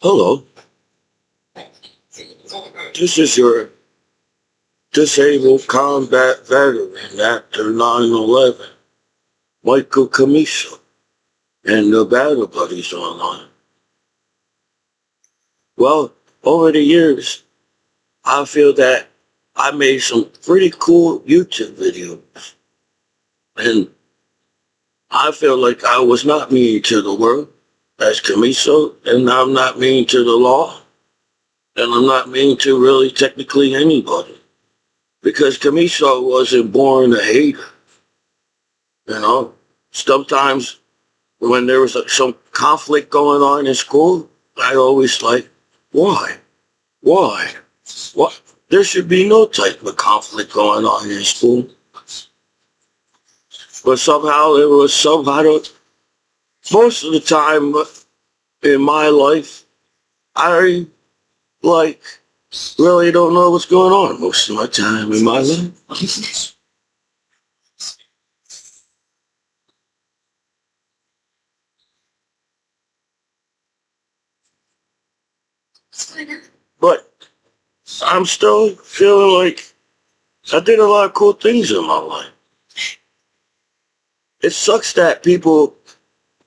Hello, this is your disabled combat veteran after 9/11, Michael Commiso, and the Battle Buddies online. Well, over the years, I feel that I made some pretty cool YouTube videos, and I feel like I was not mean to the world as Commiso, and I'm not mean to the law, and I'm not mean to really technically anybody. Because Commiso wasn't born a hater. You know, sometimes when there was some conflict going on in school, I always like, why? Why? What? There should be no type of conflict going on in school. But somehow it was somehow, most of the time in my life, I like really don't know what's going on most of my time in my life. But I'm still feeling like I did a lot of cool things in my life. It sucks that people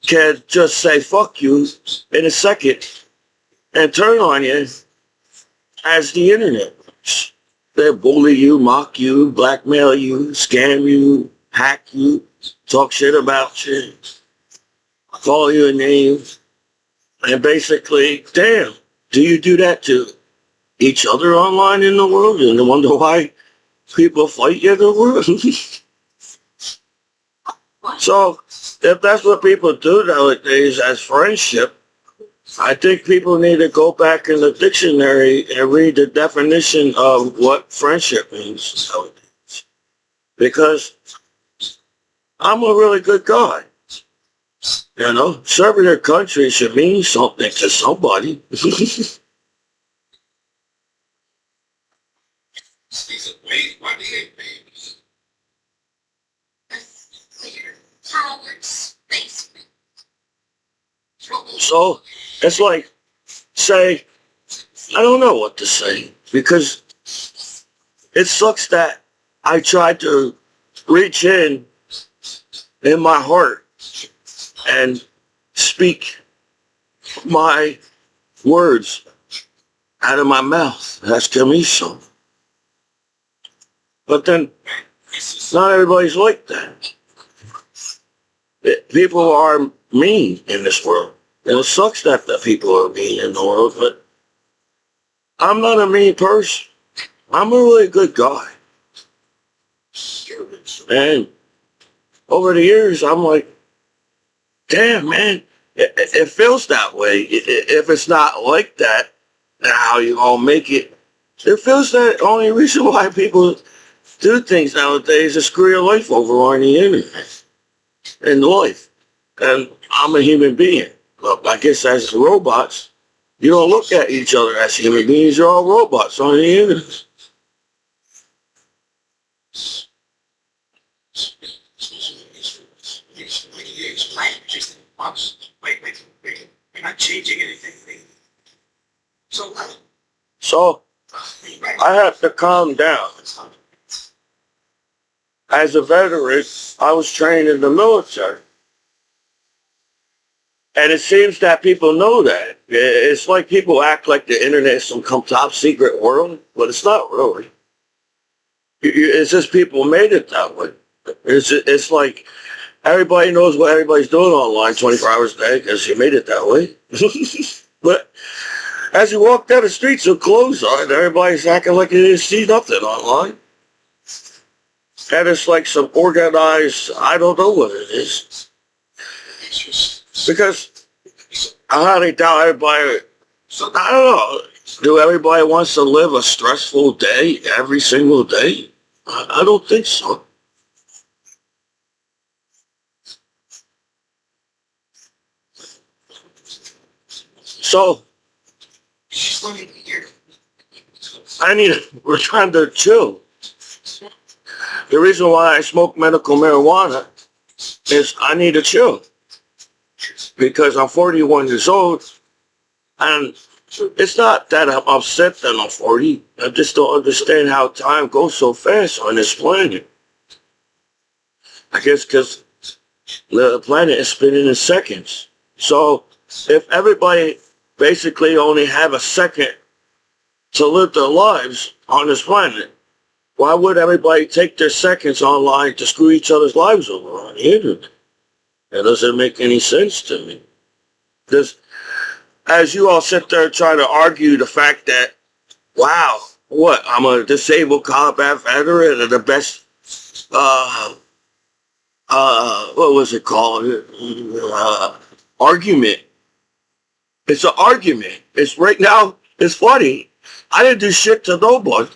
can just say fuck you in a second and turn on you as the internet works. They bully you, mock you, blackmail you, scam you, hack you, talk shit about you, call you a name, and basically, damn, do you do that to each other online in the world and wonder why people fight in the world? So, if that's what people do nowadays as friendship, I think people need to go back in the dictionary and read the definition of what friendship means nowadays. Because I'm a really good guy. You know, serving their country should mean something to somebody. So it's like, say, I don't know what to say because it sucks that I tried to reach in my heart and speak my words out of my mouth. That's Commiso. But then not everybody's like that. People are mean in this world. And it sucks that the people are mean in the world, but I'm not a mean person. I'm a really good guy. And over the years, I'm like, damn, man, it feels that way. If it's not like that, how you all make it? It feels that only reason why people do things nowadays is screw your life over on the internet and life. And I'm a human being. Look, I guess as robots, you don't look at each other as human beings. You're all robots on the internet. You're not changing anything. So I have to calm down. As a veteran, I was trained in the military. And it seems that people know that. It's like people act like the internet is some top secret world, but it's not really. It's just people made it that way. It's like everybody knows what everybody's doing online 24 hours a day because you made it that way. But as you walk down the streets with clothes on, everybody's acting like they didn't see nothing online. And it's like some organized, I don't know what it is. Because I highly doubt everybody, I don't know, do everybody wants to live a stressful day every single day? I don't think so. So, we're trying to chill. The reason why I smoke medical marijuana is I need to chill. Because I'm 41 years old And it's not that I'm upset that I'm 40. I just don't understand how time goes so fast on this planet. I guess because the planet is spinning in seconds. So if everybody basically only have a second to live their lives on this planet, why would everybody take their seconds online to screw each other's lives over on the internet? That doesn't make any sense to me. Because as you all sit there trying to argue the fact that, wow, what, I'm a disabled combat veteran and the best, what was it called? Argument. It's an argument. It's right now, it's funny. I didn't do shit to nobody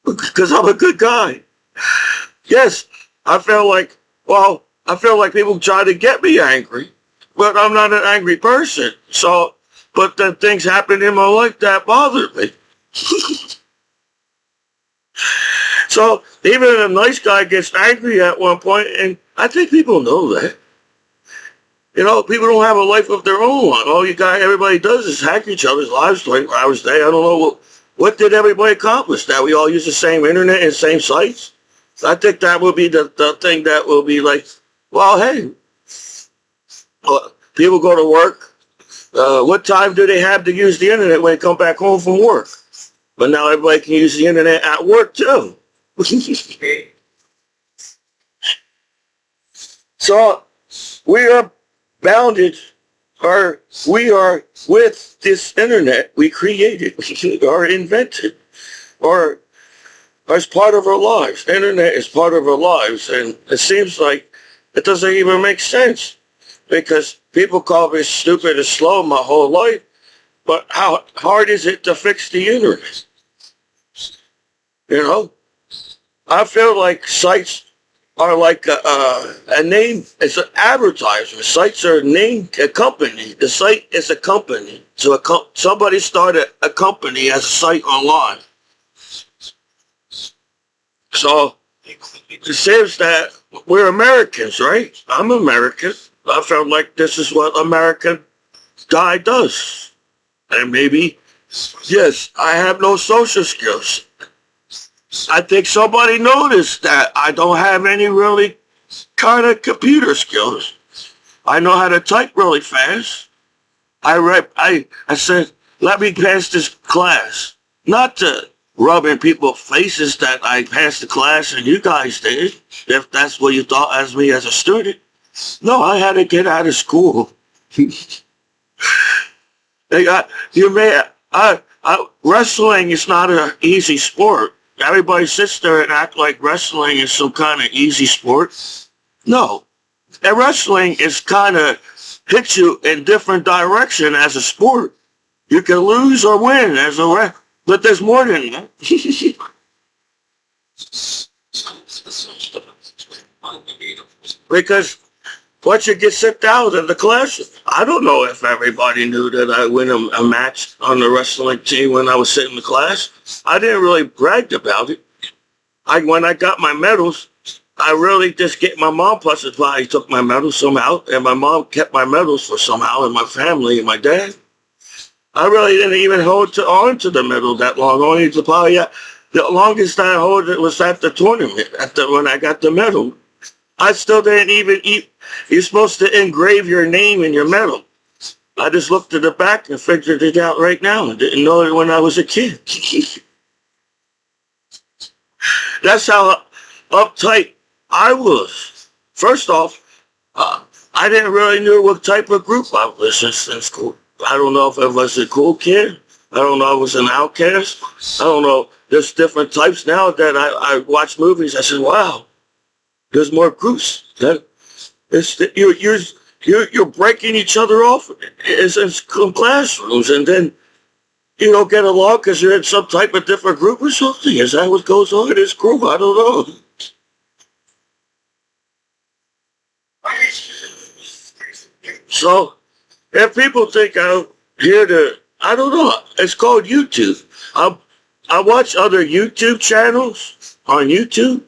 because I'm a good guy. Yes, I feel like people try to get me angry, but I'm not an angry person. So, but then things happen in my life that bothered me. So even a nice guy gets angry at one point, and I think people know that. You know, people don't have a life of their own. Everybody does is hack each other's lives 24 hours a day. I don't know what did everybody accomplish? That we all use the same internet and same sites? I think that will be the thing that will be like, well, hey, people go to work. What time do they have to use the internet when they come back home from work? But now everybody can use the internet at work too. So we are bounded, or we are with this internet we created, or invented, or as part of our lives. The internet is part of our lives, and it seems like it doesn't even make sense because people call me stupid and slow my whole life, but how hard is it to fix the internet? You know, I feel like sites are like a name. It's an advertisement. Sites are named a company. The site is a company. So somebody started a company as a site online. So it seems that we're Americans, right? I'm American. I felt like this is what American guy does. And maybe, yes, I have no social skills. I think somebody noticed that I don't have any really kind of computer skills. I know how to type really fast. I said, let me pass this class. Not to rub in people's faces that I passed the class and you guys did, if that's what you thought as me as a student. No, I had to get out of school. Wrestling is not an easy sport. Everybody sits there and act like wrestling is some kind of easy sport. No. And wrestling is kind of hits you in different direction as a sport. You can lose or win as a but there's more than that. Because once you get sent out of the class, I don't know if everybody knew that I win a match on the wrestling team when I was sitting in the class. I didn't really brag about it. When I got my medals, I really just get my mom plus his body took my medals somehow, and my mom kept my medals for somehow, and my family and my dad. I really didn't even hold on to the medal that long. Only the longest I held it was at the tournament, when I got the medal. I still didn't even eat. You're supposed to engrave your name in your medal. I just looked at the back and figured it out right now. I didn't know it when I was a kid. That's how uptight I was. First off, I didn't really know what type of group I was in school. I don't know if I was a cool kid. I don't know if I was an outcast. I don't know. There's different types now that I watch movies. I said, wow, there's more groups. You're breaking each other off in classrooms, and then you don't get along because you're in some type of different group or something. Is that what goes on in this group? I don't know. So, if people think I'm here to, I don't know. It's called YouTube. I watch other YouTube channels on YouTube,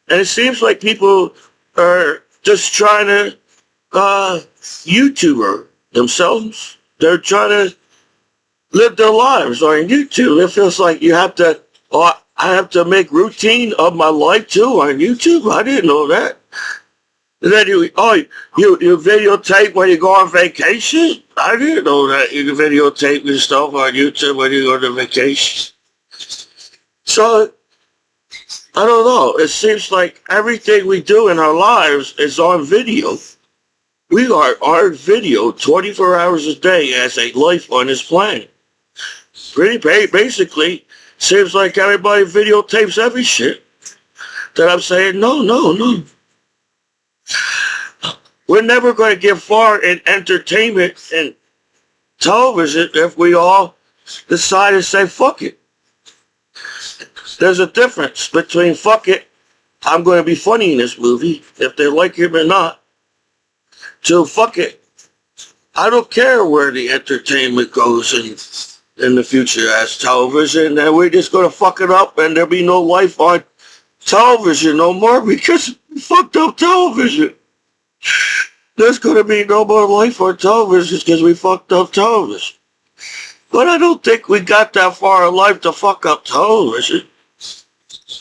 and it seems like people are just trying to YouTuber themselves. They're trying to live their lives on YouTube. It feels like you have to, oh, I have to make routine of my life too on YouTube. I didn't know that. And then you videotape when you go on vacation? I didn't know that you can videotape your stuff on YouTube when you go to vacation. So, I don't know. It seems like everything we do in our lives is on video. We are on video 24 hours a day as a life on this planet. Basically, seems like everybody videotapes every shit. That I'm saying, no. We're never going to get far in entertainment and television if we all decide to say fuck it. There's a difference between fuck it, I'm going to be funny in this movie, if they like it or not, to fuck it, I don't care where the entertainment goes in the future as television, and we're just going to fuck it up and there'll be no life on television no more because we fucked up television. There's going to be no more life on television because we fucked up television. But I don't think we got that far in life to fuck up television.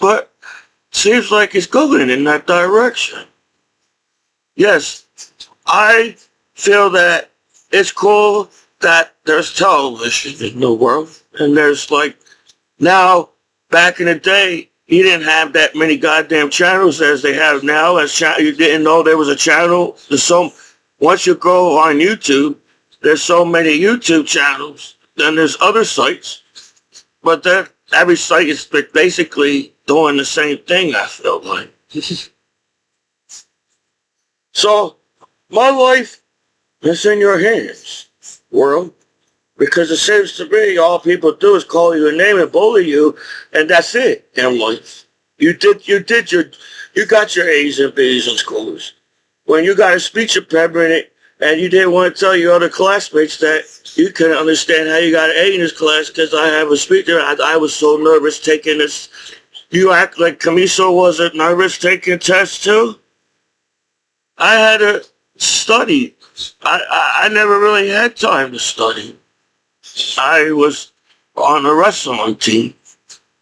But seems like it's going in that direction. Yes, I feel that it's cool that there's television in the world. And there's like, now, back in the day, you didn't have that many goddamn channels as they have now. You didn't know there was a channel. Once you go on YouTube, there's so many YouTube channels. Then there's other sites. But then every site is basically doing the same thing, I feel like. So, my life is in your hands, world. Because it seems to me all people do is call you a name and bully you, and that's it in life. You got your A's and B's in schools. When you got a speech impediment and you didn't want to tell your other classmates that you couldn't understand how you got an A in this class because I have a speaker, I was so nervous taking this. You act like Commiso wasn't nervous taking tests too? I had to study. I never really had time to study. I was on a wrestling team,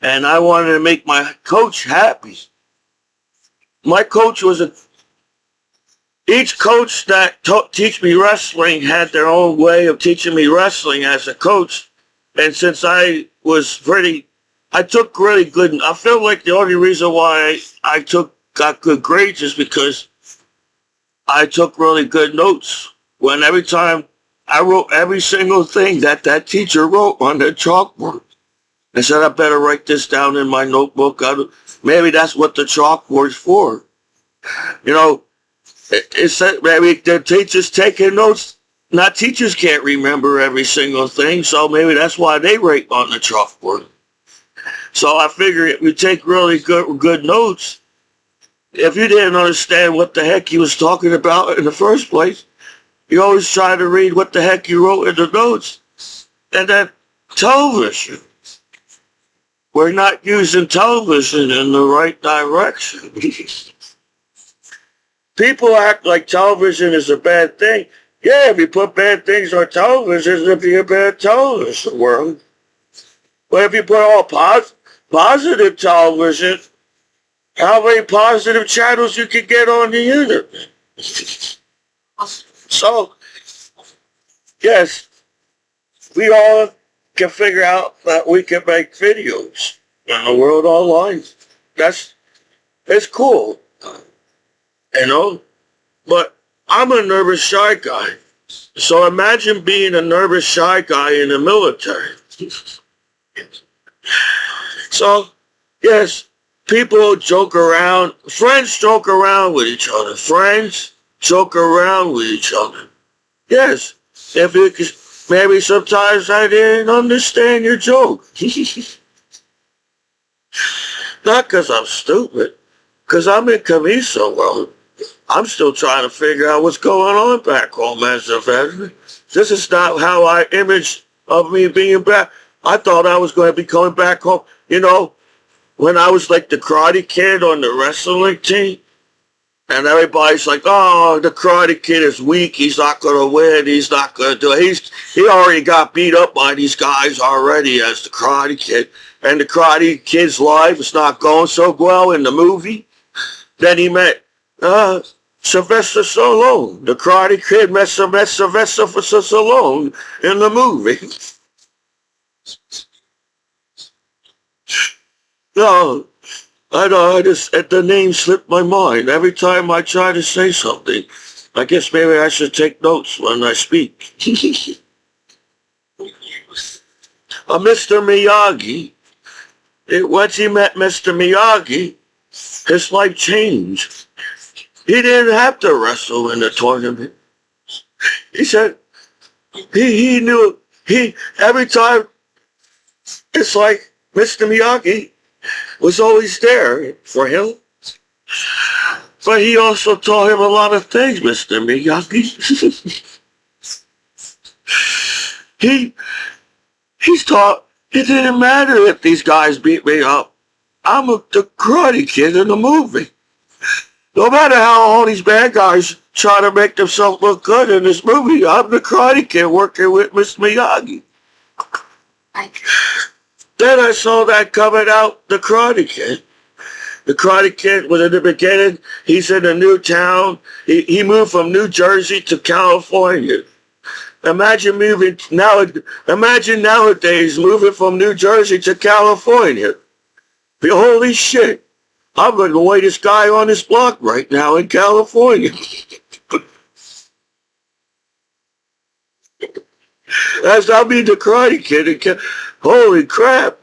and I wanted to make my coach happy. My coach each coach that teach me wrestling had their own way of teaching me wrestling as a coach, and since I took really good, I feel like the only reason why I got good grades is because I took really good notes. Every time I wrote every single thing that teacher wrote on the chalkboard. I said, I better write this down in my notebook. Maybe that's what the chalkboard's for. You know, it said maybe the teachers taking notes. Not teachers can't remember every single thing, so maybe that's why they write on the chalkboard. So I figure if you take really good notes, if you didn't understand what the heck he was talking about in the first place, you always try to read what the heck you wrote in the notes. And then television. We're not using television in the right direction. People act like television is a bad thing. Yeah, if you put bad things on television, it'll be a bad television world. But if you put all positive television, how many positive channels you can get on the internet? So, yes, we all can figure out that we can make videos in the world online. It's cool, you know, but I'm a nervous, shy guy. So imagine being a nervous, shy guy in the military. So, yes, people joke around, friends joke around with each other, friends joke around with each other. Yes, maybe sometimes I didn't understand your joke. Not because I'm stupid, because I'm in Commiso world. I'm still trying to figure out what's going on back home as a veteran. This is not how I imaged of me being back. I thought I was going to be coming back home. You know, when I was like the Karate Kid on the wrestling team, And everybody's like, oh, the Karate Kid is weak. He's not going to win. He's not going to do it. He already got beat up by these guys already as the Karate Kid. And the Karate Kid's life is not going so well in the movie. Then he met Sylvester Stallone. The Karate Kid met Sylvester Stallone in the movie. No. I know, the name slipped my mind. Every time I try to say something, I guess maybe I should take notes when I speak. Mr. Miyagi, once he met Mr. Miyagi, his life changed. He didn't have to wrestle in the tournament. He said, he knew, every time, it's like Mr. Miyagi was always there for him. But he also taught him a lot of things, Mr. Miyagi. He's taught it didn't matter if these guys beat me up. I'm the Karate Kid in the movie. No matter how all these bad guys try to make themselves look good in this movie, I'm the Karate Kid working with Mr. Miyagi. Then I saw that coming out, the Karate Kid. The Karate Kid was in the beginning. He's in a new town. He moved from New Jersey to California. Imagine nowadays moving from New Jersey to California. Holy shit. I'm the latest guy on this block right now in California. As I mean the Karate Kid. Holy crap.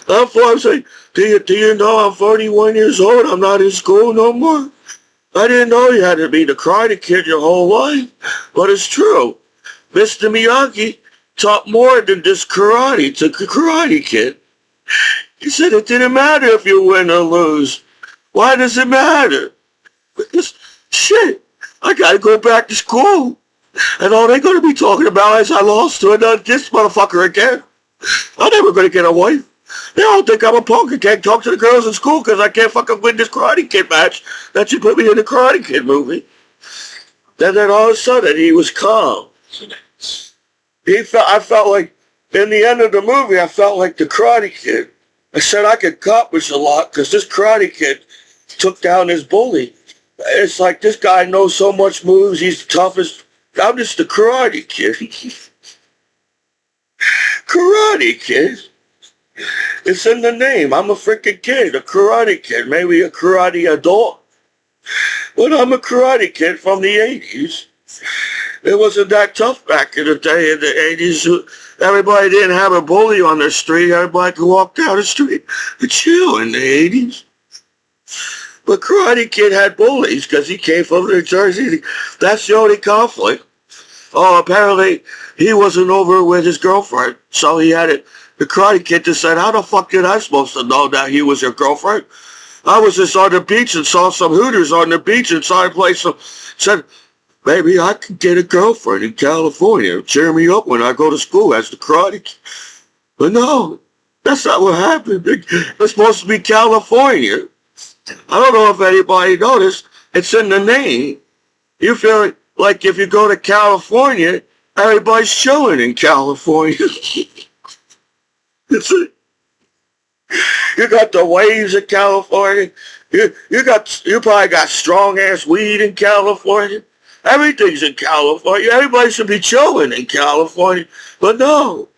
I'm saying, do you know I'm 41 years old? I'm not in school no more. I didn't know you had to be the Karate Kid your whole life. But it's true. Mr. Miyagi taught more than just karate to the Karate Kid. He said it didn't matter if you win or lose. Why does it matter? Because, shit, I gotta go back to school. And all they're going to be talking about is I lost to this motherfucker again. I'm never going to get a wife. They all think I'm a punk. I can't talk to the girls in school because I can't fucking win this Karate Kid match that you put me in the Karate Kid movie. Then all of a sudden, he was calm. I felt like, in the end of the movie, I felt like the Karate Kid. I said I could accomplish a lot because this Karate Kid took down this bully. It's like this guy knows so much moves. He's the toughest. I'm just the Karate Kid. Karate Kid. It's in the name. I'm a freaking kid, a Karate Kid. Maybe a karate adult. But I'm a Karate Kid from the 80s. It wasn't that tough back in the day in the 80s. Everybody didn't have a bully on their street. Everybody could walk down the street and chill in the 80s. But Karate Kid had bullies because he came from New Jersey. That's the only conflict. Oh, apparently he wasn't over with his girlfriend. So he had it. The Karate Kid just said, how the fuck did I supposed to know that he was your girlfriend? I was just on the beach and saw some Hooters on the beach and saw him play some, said, maybe I could get a girlfriend in California. Cheer me up when I go to school as the Karate Kid. But no, that's not what happened. It's supposed to be California. I don't know if anybody noticed. It's in the name. You feel like if you go to California, everybody's chilling in California. You got the waves of California. You probably got strong ass weed in California. Everything's in California. Everybody should be chilling in California. But no.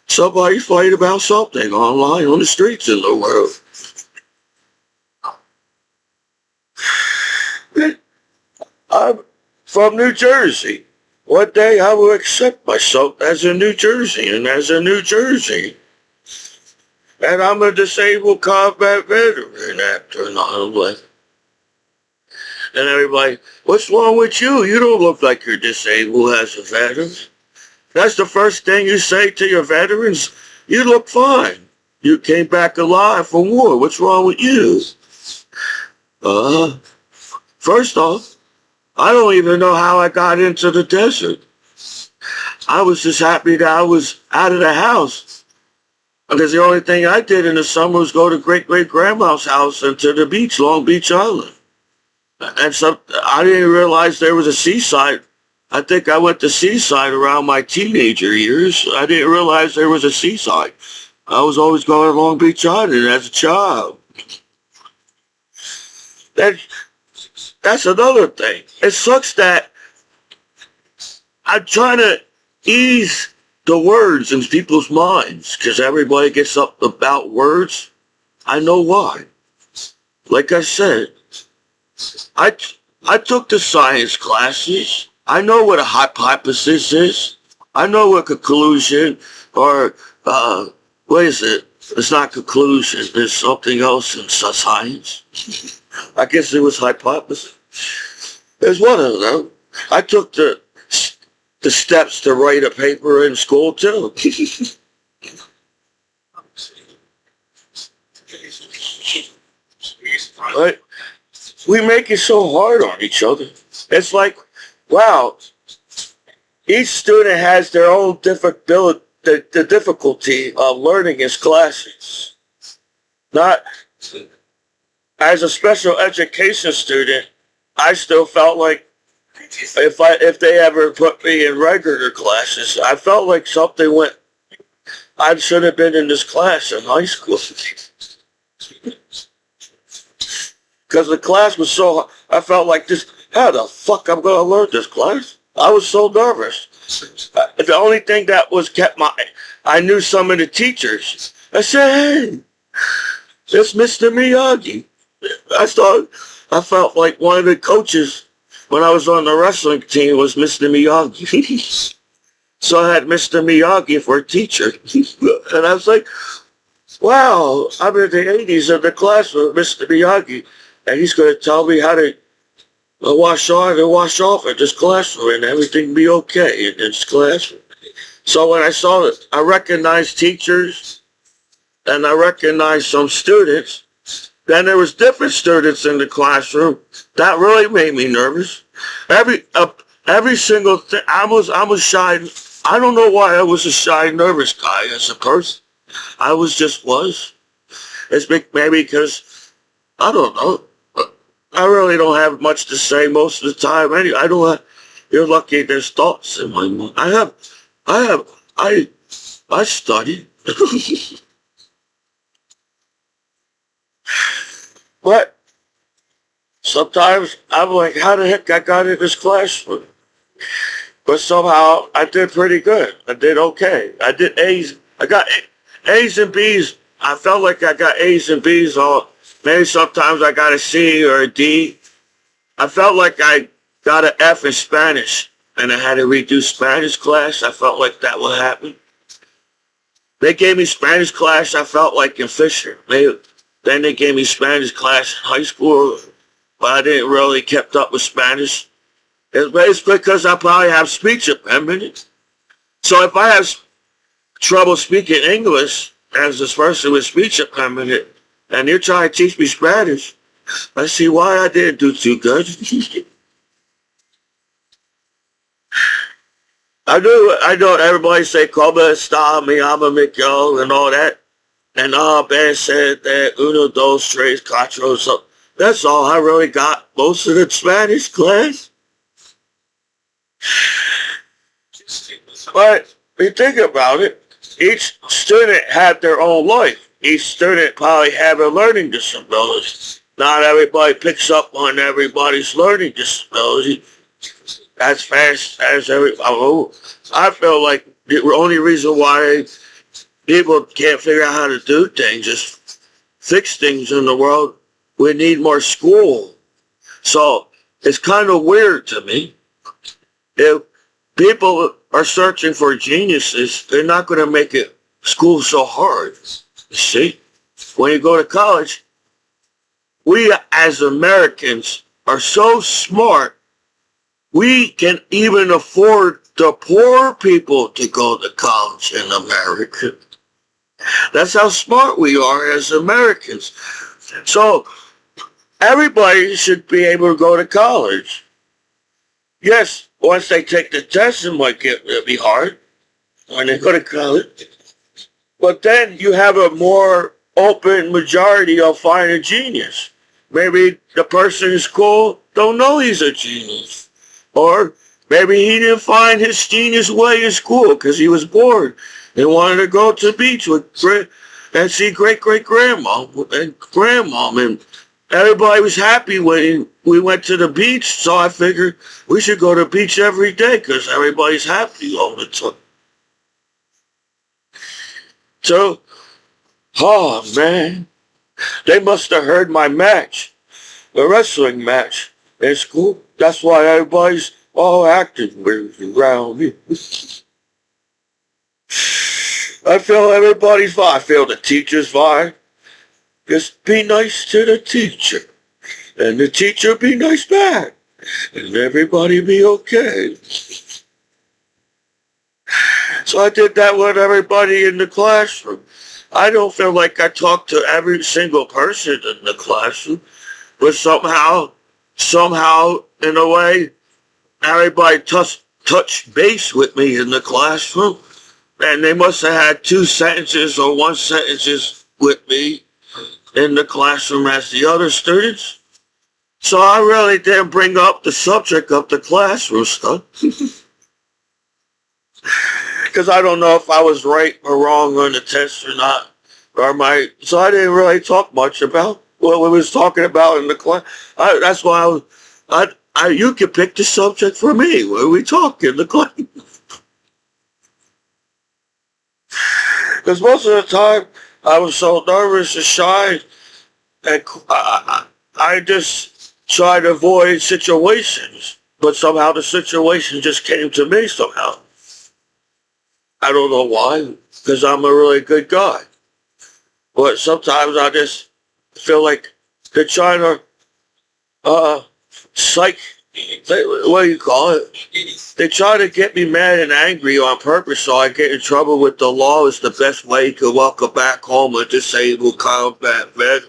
Somebody's fighting about something online on the streets in the world. I'm from New Jersey. One day I will accept myself as a New Jerseyan, as a New Jersey. And I'm a disabled combat veteran after 9/11. And everybody, what's wrong with you? You don't look like you're disabled as a veteran. That's the first thing you say to your veterans. You look fine. You came back alive from war. What's wrong with you? First off, I don't even know how I got into the desert. I was just happy that I was out of the house. Because the only thing I did in the summer was go to great-great-grandma's house and to the beach, Long Beach Island. And so I didn't realize there was a seaside. I think I went to seaside around my teenager years. I didn't realize there was a seaside. I was always going to Long Beach Island as a child. That's another thing. It sucks that I'm trying to ease the words in people's minds because everybody gets up about words. I know why. Like I said, I took the science classes. I know what a hypothesis is. I know what conclusion or what is it? It's not conclusion. There's something else in science. I guess it was hypothesis. There's one of them. I took the steps to write a paper in school too. Right? We make it so hard on each other. It's like, wow, each student has their own difficulty, the difficulty of learning his classes. Not as a special education student, I still felt like if they ever put me in regular classes, I felt like something went. I should have been in this class in high school because the class was so. I felt like this. How the fuck I'm gonna learn this class? I was so nervous. The only thing that was kept I knew some of the teachers. I said, "Hey, it's Mr. Miyagi." I felt like one of the coaches when I was on the wrestling team was Mr. Miyagi. So I had Mr. Miyagi for a teacher. And I was like, wow, I'm in the 80s in the class with Mr. Miyagi. And he's going to tell me how to wash on and wash off in this classroom and everything be okay in this classroom. So when I saw it, I recognized teachers and I recognized some students. Then there was different students in the classroom. That really made me nervous. Every single thing, I was shy. I don't know why I was a shy, nervous guy as a person. I was. It's maybe because, I don't know. I really don't have much to say most of the time. Anyway, you're lucky there's thoughts in my mind. I study. But sometimes I'm like, how the heck I got in this classroom? But somehow I did pretty good. I did okay. I did A's. I got A's and B's. I felt like I got A's and B's all. Maybe sometimes I got a C or a D. I felt like I got an F in Spanish and I had to redo Spanish class. I felt like that would happen. They gave me Spanish class, I felt like in Fisher. Then they gave me Spanish class in high school, but I didn't really kept up with Spanish. It's because I probably have speech impediment. So if I have trouble speaking English as a person with speech impediment, and you're trying to teach me Spanish, I see why I didn't do too good. I know everybody say, "Como está, mi amo Miguel," and all that. And Ben said that uno, dos, tres, cuatro, so that's all I really got most of the Spanish class. But if you think about it, each student had their own life. Each student probably had a learning disability. Not everybody picks up on everybody's learning disability as fast as I feel like the only reason why people can't figure out how to do things, just fix things in the world. We need more school. So it's kind of weird to me. If people are searching for geniuses, they're not going to make it school so hard. You see, when you go to college, we as Americans are so smart, we can even afford the poor people to go to college in America. That's how smart we are as Americans. So everybody should be able to go to college. Yes, once they take the test, it might be hard when they go to college. But then you have a more open majority of finding genius. Maybe the person in school don't know he's a genius. Or maybe he didn't find his genius way in school because he was bored and wanted to go to the beach with and see great-great-grandma and grandmom. And everybody was happy when we went to the beach. So I figured we should go to the beach every day because everybody's happy all the time. So, oh man, they must have heard my match, the wrestling match in school. That's why everybody's all acting weird around me. I feel everybody's vibe. I feel the teacher's vibe. Just be nice to the teacher, and the teacher be nice back, and everybody be okay. So I did that with everybody in the classroom. I don't feel like I talked to every single person in the classroom, but somehow, in a way, everybody touched base with me in the classroom, and they must have had 2 sentences or 1 sentence with me in the classroom as the other students. So I really didn't bring up the subject of the classroom stuff. Because I don't know if I was right or wrong on the test or not. So I didn't really talk much about what we was talking about in the class. That's why you could pick the subject for me. What we talk in the class. Because most of the time, I was so nervous and shy, and I just tried to avoid situations. But somehow the situation just came to me somehow. I don't know why, because I'm a really good guy. But sometimes I just feel like they're trying to, what do you call it? They try to get me mad and angry on purpose so I get in trouble with the law. Is the best way to welcome back home a disabled combat vet.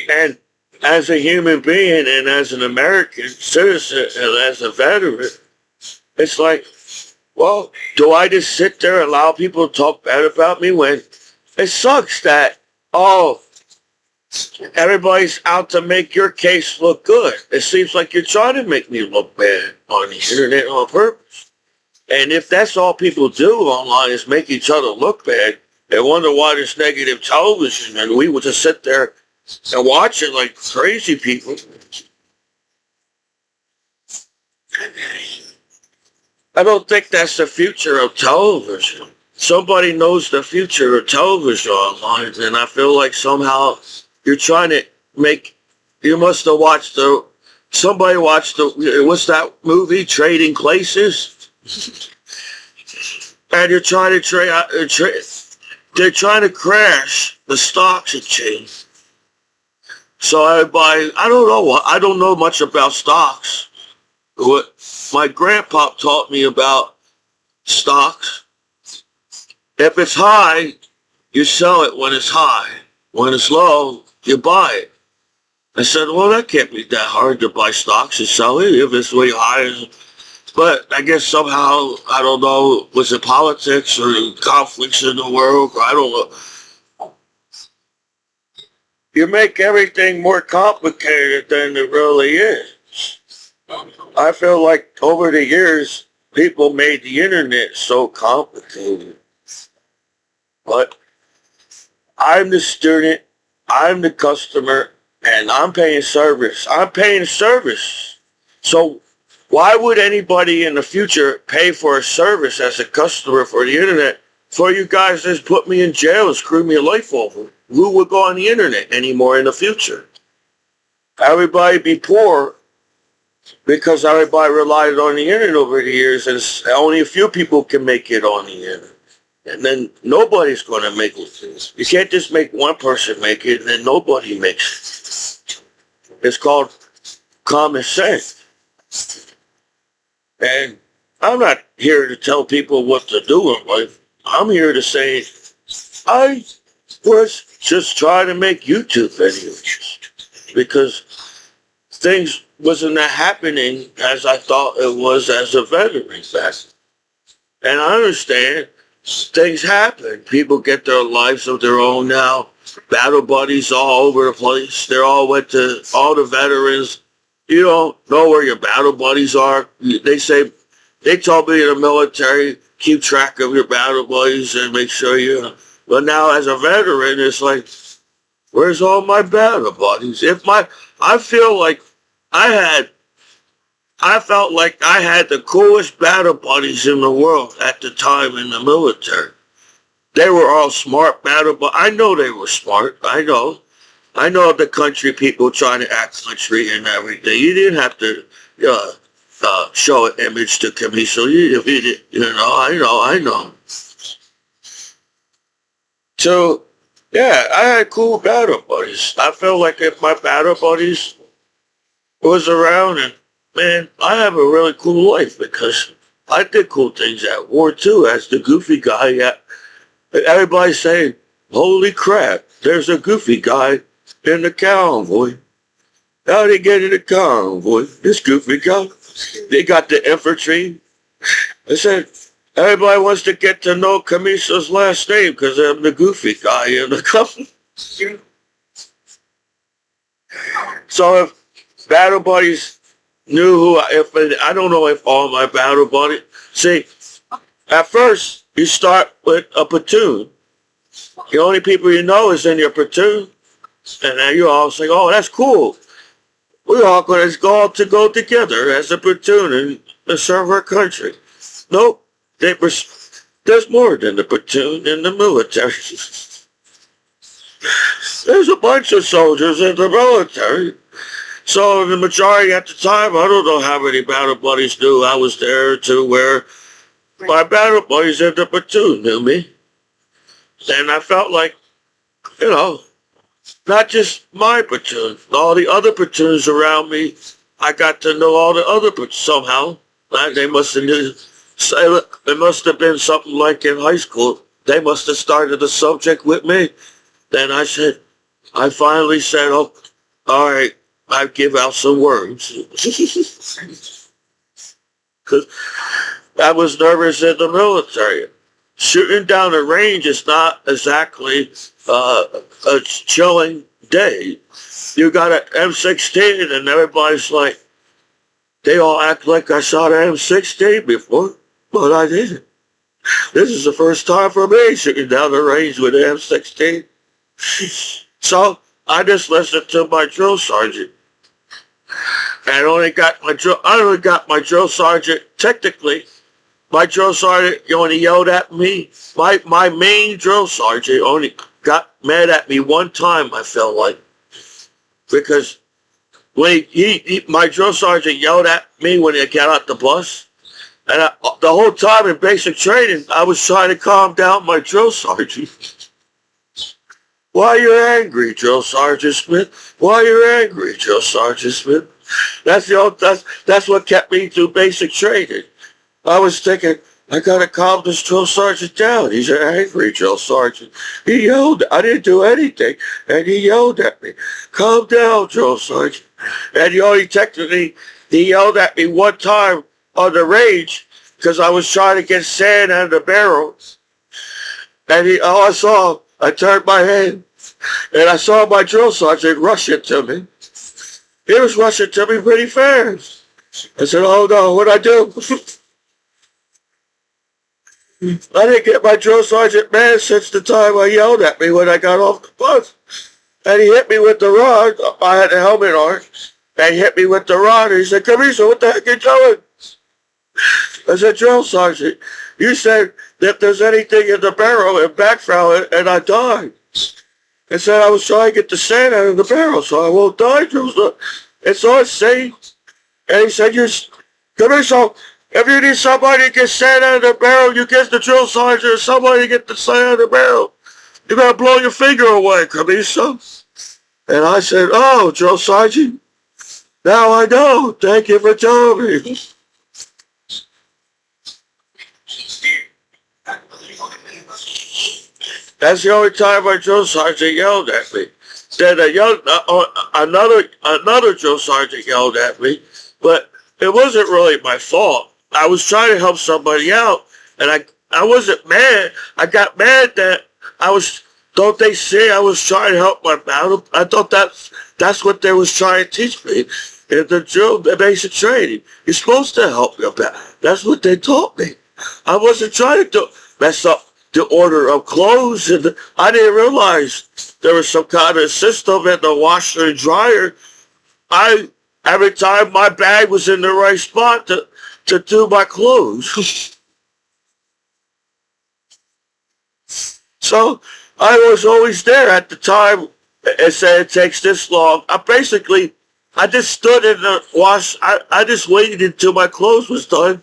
And as a human being and as an American citizen and as a veteran, it's like, well, do I just sit there and allow people to talk bad about me when it sucks that, everybody's out to make your case look good. It seems like you're trying to make me look bad on the internet on purpose. And if that's all people do online is make each other look bad and wonder why there's negative television and we would just sit there and watch it like crazy people. I don't think that's the future of television. Somebody knows the future of television online, and I feel like somehow you're trying to you must have watched somebody watched what's that movie, Trading Places? And you're trying to they're trying to crash the stock exchange. So I don't know much about stocks. What my grandpa taught me about stocks. If it's high, you sell it when it's high. When it's low, you buy it. I said, well, that can't be that hard to buy stocks and sell it if it's way high. But I guess somehow, I don't know, was it politics or conflicts in the world? I don't know. You make everything more complicated than it really is. I feel like over the years, people made the internet so complicated. But I'm the student, I'm the customer, and I'm paying service. I'm paying service. So why would anybody in the future pay for a service as a customer for the internet for you guys just put me in jail and screw me life over? Who would go on the internet anymore in the future? Everybody be poor because everybody relied on the internet over the years, and only a few people can make it on the internet. And then nobody's going to make it. You can't just make one person make it, and then nobody makes it. It's called common sense. And I'm not here to tell people what to do in life. I'm here to say I was just trying to make YouTube videos because things wasn't that happening as I thought it was as a veteran back. And I understand things happen. People get their lives of their own now. Battle buddies all over the place. They all went to all the veterans. You don't know where your battle buddies are. They told me in the military, keep track of your battle buddies and make sure you. But now as a veteran, it's like, where's all my battle buddies? I feel like I felt like I had the coolest battle buddies in the world at the time in the military. They were all smart battle buddies. I know they were smart. I know. I know the country people trying to act country and everything. You didn't have to show an image to Commiso. I know. So, yeah, I had cool battle buddies. I felt like if my battle buddies was around, and man, I have a really cool life because I did cool things at war too as the goofy guy. Yeah, everybody's saying, holy crap, there's a goofy guy in the convoy. How did he get in the convoy? This goofy guy. They got the infantry. I said, everybody wants to get to know Commiso's last name because I'm the goofy guy in the company. So if battle buddies knew I don't know if all my battle buddies, see, at first you start with a platoon. The only people you know is in your platoon. And then you all say, oh, that's cool. We're all going to go together as a platoon and serve our country. Nope. There's more than the platoon in the military. There's a bunch of soldiers in the military. So the majority at the time, I don't know how many battle buddies knew I was there to where my battle buddies in the platoon knew me. And I felt like, not just my platoon, all the other platoons around me, I got to know all the other platoons somehow. They must have knew. It must have been something like in high school. They must have started the subject with me. Then I finally said, oh, all right, I give out some words. Because I was nervous in the military. Shooting down the range is not exactly a chilling day. You got an M16 and everybody's like, they all act like I shot an M16 before, but I didn't. This is the first time for me shooting down the range with an M16. So I just listened to my drill sergeant. I only got my drill sergeant, technically, my drill sergeant only yelled at me. My main drill sergeant only got mad at me one time, I felt like. Because when my drill sergeant yelled at me when he got out the bus. And the whole time in basic training, I was trying to calm down my drill sergeant. Why are you angry, Drill Sergeant Smith? Why are you angry, Drill Sergeant Smith? That's what kept me through basic training. I was thinking, I gotta calm this drill sergeant down. He's an angry drill sergeant. He yelled, I didn't do anything, and he yelled at me. Calm down, drill sergeant. And he yelled at me one time on the range because I was trying to get sand out of the barrels. And I turned my head, and I saw my drill sergeant rushing to me. He was rushing to me pretty fast. I said, oh no, what'd I do? I didn't get my drill sergeant mad since the time I yelled at me when I got off the bus. And he hit me with the rod. I had the helmet on. And he hit me with the rod. And he said, Commiso, what the heck are you doing? I said, drill sergeant, you said that if there's anything in the barrel and backfire and I died. I said I was trying to get the sand out of the barrel so I won't die, drill sergeant. It's all safe. And he said, Commiso, if you need somebody to get sand out of the barrel, you get the drill sergeant or somebody to get the sand out of the barrel. You gotta blow your finger away, Commiso. And I said, oh, drill sergeant, now I know. Thank you for telling me. That's the only time my drill sergeant yelled at me. Then another drill sergeant yelled at me, but it wasn't really my fault. I was trying to help somebody out, and I wasn't mad. I got mad that I was. Don't they say I was trying to help my battle? I thought that's what they was trying to teach me in the basic training. You're supposed to help your battle. That's what they taught me. I wasn't trying to mess up the order of clothes, and I didn't realize there was some kind of system in the washer and dryer. Every time my bag was in the right spot to do my clothes. So I was always there at the time. It said it takes this long. I just stood in the wash. I just waited until my clothes was done,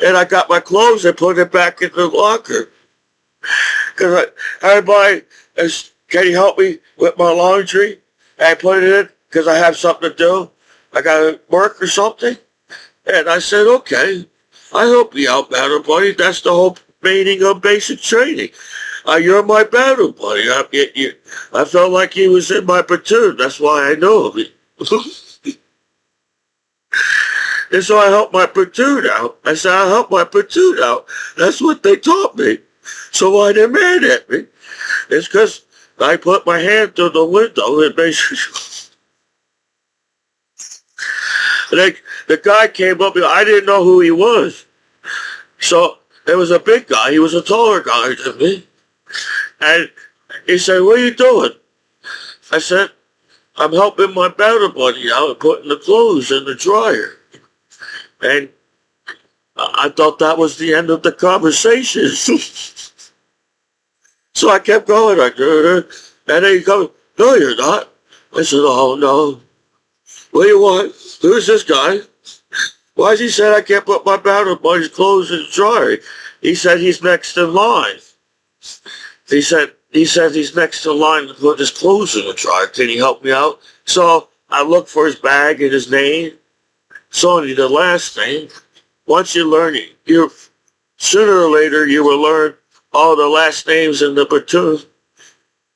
and I got my clothes and put it back in the locker. Because everybody is, can you help me with my laundry? And I put it in because I have something to do. I got to work or something. And I said, okay, I help you out, battle buddy. That's the whole meaning of basic training. You're my battle buddy. I felt like he was in my platoon. That's why I know him. And so I helped my platoon out. I said, I'll help my platoon out. That's what they taught me. So why they're mad at me? It's because I put my hand through the window and basically... the guy came up, I didn't know who he was. So there was a big guy. He was a taller guy than me. And he said, what are you doing? I said, I'm helping my battle buddy out and putting the clothes in the dryer. And I thought that was the end of the conversation. So I kept going. And then he goes, no, you're not. I said, oh, no. What do you want? Who's this guy? Why has he said I can't put my battle buddy's clothes in the dryer? He said he's next in line. He said he's next in line to put his clothes in the dryer. Can he help me out? So I looked for his bag and his name. It's only the last name. Once you learn it, sooner or later you will learn all the last names in the platoon.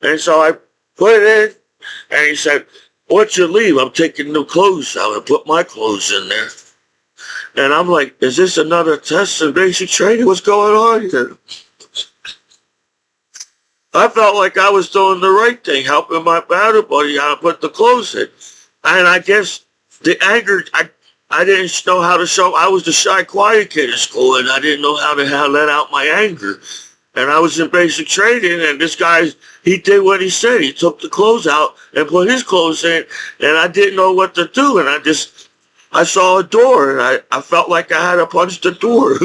And so I put it in, and he said, once you leave, I'm taking new clothes out and put my clothes in there. And I'm like, is this another test of basic training? What's going on here? I felt like I was doing the right thing, helping my battle buddy out and put the clothes in. And I guess the anger, I didn't know how to show. I was the shy, quiet kid in school, and I didn't know how to let out my anger. And I was in basic training, and this guy, he did what he said. He took the clothes out and put his clothes in, and I didn't know what to do. And I saw a door, and I felt like I had to punch the door.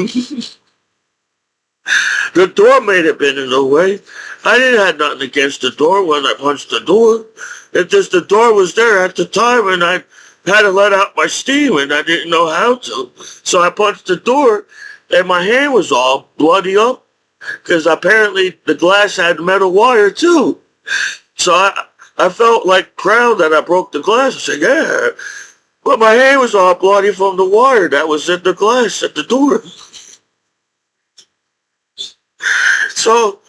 The door may have been in the way. I didn't have nothing against the door when I punched the door. It's just the door was there at the time, and I had to let out my steam, and I didn't know how to. So I punched the door, and my hand was all bloody up, because apparently the glass had metal wire too. So I felt like proud that I broke the glass. I said, yeah. But my hand was all bloody from the wire that was in the glass at the door. So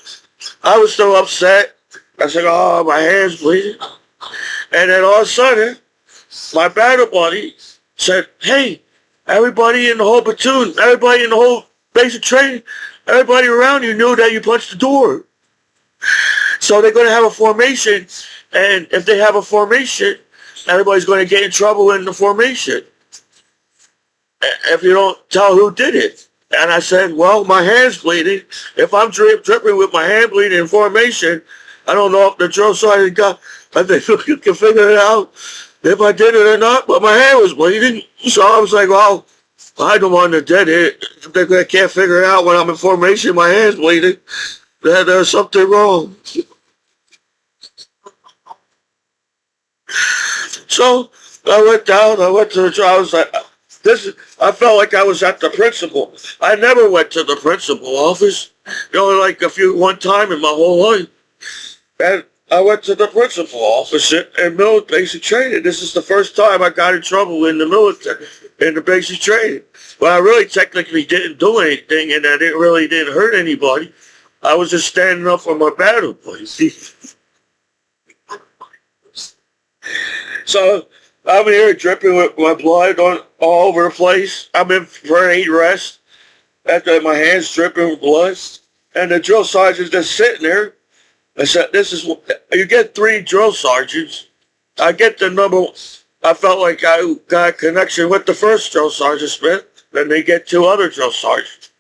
I was so upset. I said, oh, my hand's bleeding. And then all of a sudden, my battle buddy said, hey, everybody in the whole platoon, everybody in the whole basic training, everybody around you knew that you punched the door. So they're going to have a formation, and if they have a formation, everybody's going to get in trouble in the formation if you don't tell who did it. And I said, well, my hand's bleeding. If I'm dripping with my hand bleeding in formation, I don't know if the drill sergeant I think you can figure it out if I did it or not, but my hand was bleeding. So I was like, well, I don't want to did it. If they can't figure it out when I'm in formation, my hand's bleeding, then there's something wrong. So I went down, I went to the drill. I was like, I felt like I was at the principal. I never went to the principal office. Only like one time in my whole life. And I went to the principal office in military basic training. This is the first time I got in trouble in the military, in the basic training. But I really technically didn't do anything, and I didn't hurt anybody. I was just standing up for my battle buddy. So I'm here dripping with my blood on all over the place. I'm in for an rest after my hands dripping with blood. And the drill sergeant's just sitting there. I said, this is, you get 3 drill sergeants. I get the number, I felt like I got a connection with the first drill sergeant Smith. Then they get 2 other drill sergeants.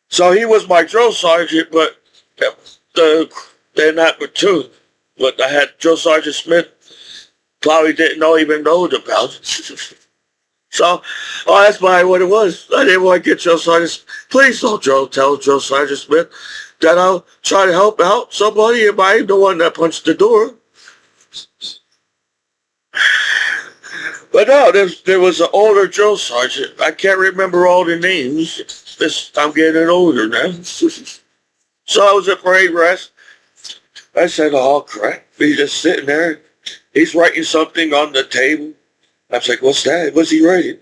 So he was my drill sergeant, but they're not platoon. But I had Drill Sergeant Smith, probably didn't even know about it. So, that's why what it was. I didn't want to get Drill Sergeant. Please don't tell Drill Sergeant Smith that I'll try to help out somebody if I ain't the one that punched the door. But no, there was an older drill sergeant. I can't remember all the names. I'm getting older now. So I was at parade rest. I said, oh, crap. He's just sitting there. He's writing something on the table. I was like, what's that? What's he writing?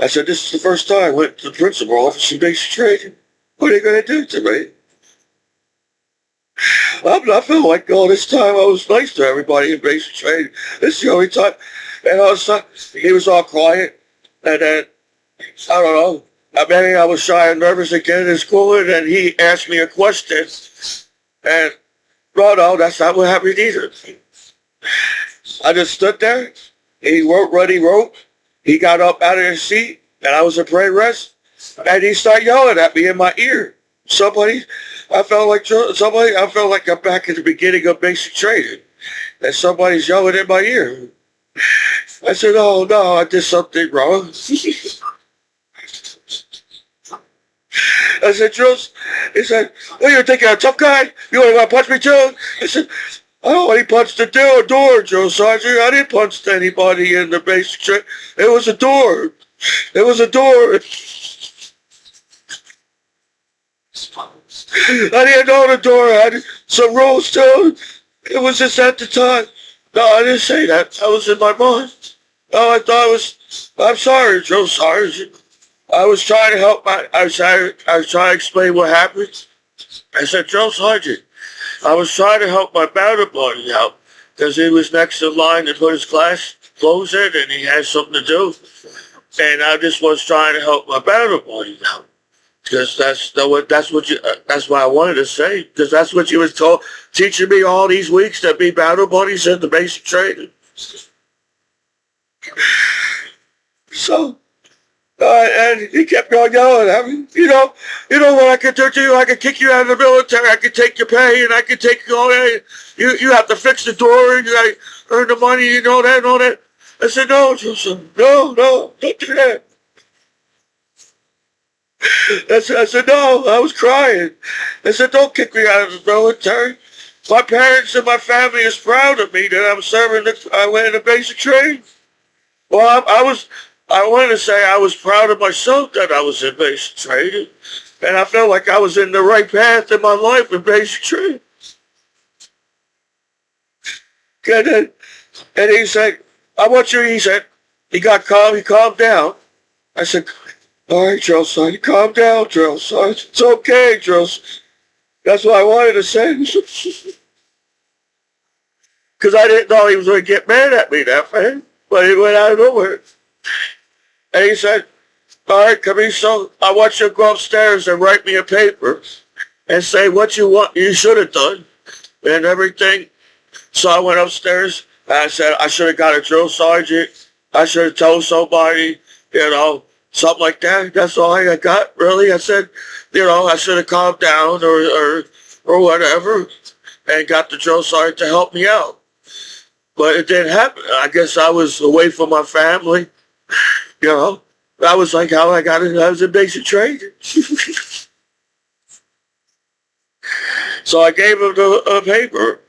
I said, this is the first time I went to the principal office in basic training. What are they going to do to me? I felt like all this time I was nice to everybody in basic training. This is the only time. And all of a sudden, he was all quiet. And then, I don't know. Maybe I was shy and nervous again in school. And then he asked me a question. And, no, that's not what happened either. I just stood there. He wrote what he wrote. He got up out of his seat. And I was at prayer rest. And he started yelling at me in my ear. I felt like I'm back at the beginning of basic training. And somebody's yelling in my ear. I said, oh, no, I did something wrong. I said, Jules, he said, well, you think you're a tough guy? You want to punch me too? I said, I don't want to punch the door, Joe Sergeant. I didn't punch anybody in the basic training. It was a door. It was a door. I didn't know the door had some rules too. It was just at the time. No, I didn't say that. That was in my mind. No, I thought it was, I'm sorry, Joe Sergeant. I was trying to help I was trying to explain what happened. I said, Joe Sergeant, I was trying to help my battle buddy out because he was next in line to put his class clothes in and he had something to do. And I just was trying to help my battle buddy out. Because that's what I wanted to say. Because that's what you was teaching me all these weeks to be battle buddies in the basic training. So, and he kept on yelling at me. You know what I could do to you? I could kick you out of the military. I could take your pay, and I could take you all that. You have to fix the door, and you got to earn the money. You know that and all that. I said, no, Joseph. No, don't do that. I said, no, I was crying. I said, don't kick me out of the military. My parents and my family is proud of me that I'm serving. I went in the basic training. Well, I wanted to say I was proud of myself that I was in basic training. And I felt like I was in the right path in my life in basic training. And he said, he got calm, he calmed down. I said, all right, drill sergeant, calm down, drill sergeant. It's okay, drill. That's what I wanted to say. Because I didn't know he was going to get mad at me that way. But he went out of nowhere. And he said, all right, Commiso, I want you to go upstairs and write me a paper and say what you should have done and everything. So I went upstairs and I said, I should have got a drill sergeant. I should have told somebody, something like that. That's all I got, really. I said, I should have calmed down or whatever and got the drill sergeant to help me out. But it didn't happen. I guess I was away from my family. That was like how I got it. I was in basic training. So I gave him a paper.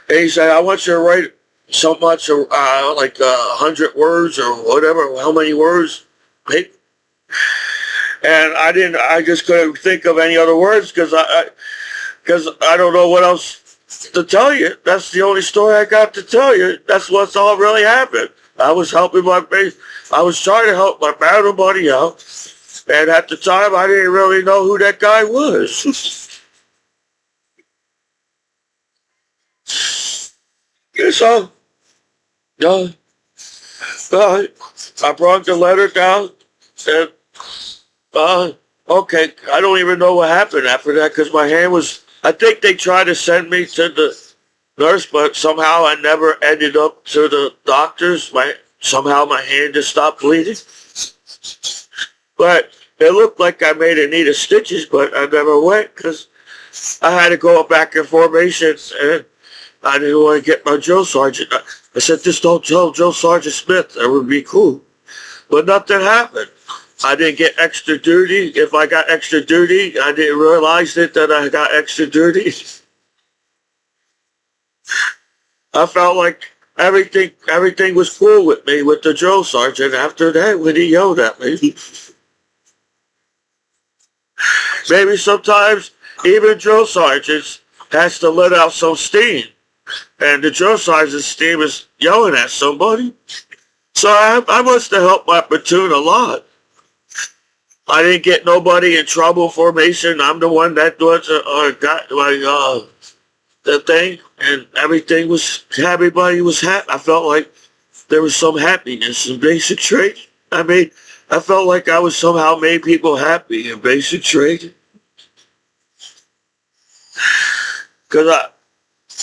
And he said, I want you to write so much, like 100 words or whatever, how many words. And I just couldn't think of any other words because I don't know what else to tell you. That's the only story I got to tell you. That's what's all really happened. I was trying to help my battle buddy out. And at the time, I didn't really know who that guy was. So, uh, uh, I brought the letter down, and Uh, okay. I don't even know what happened after that because my hand was. I think they tried to send me to the nurse, but somehow I never ended up to the doctors. Somehow my hand just stopped bleeding. But it looked like I made a need of stitches, but I never went because I had to go back in formation and I didn't want to get my drill sergeant. I said, just don't tell Drill Sergeant Smith. That would be cool. But nothing happened. I didn't get extra duty. If I got extra duty, I didn't realize it that I got extra duty. I felt like everything was cool with me with the drill sergeant after that when he yelled at me. Maybe sometimes even drill sergeants has to let out some steam. And the drill sergeant's steam is yelling at somebody. So I must have helped my platoon a lot. I didn't get nobody in trouble formation. I'm the one that got the thing, and everybody was happy. I felt like there was some happiness in basic training. I felt like I was somehow made people happy in basic training. Cause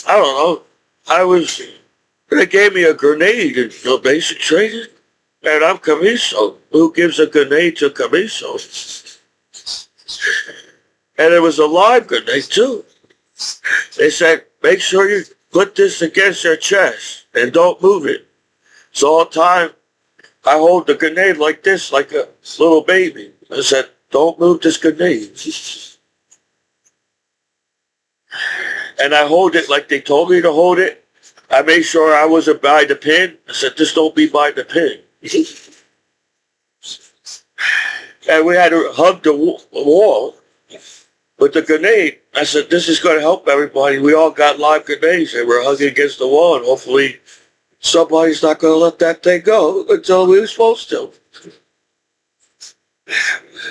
I don't know, they gave me a grenade in basic training. And I'm Commiso. Who gives a grenade to Commiso? And it was a live grenade too. They said, make sure you put this against your chest and don't move it. So all the time, I hold the grenade like this, like a little baby. I said, don't move this grenade. And I hold it like they told me to hold it. I made sure I wasn't by the pin. I said, just don't be by the pin. And we had to hug the wall with the grenade. I said, this is going to help everybody. We all got live grenades and we're hugging against the wall, and hopefully somebody's not going to let that thing go until we were supposed to.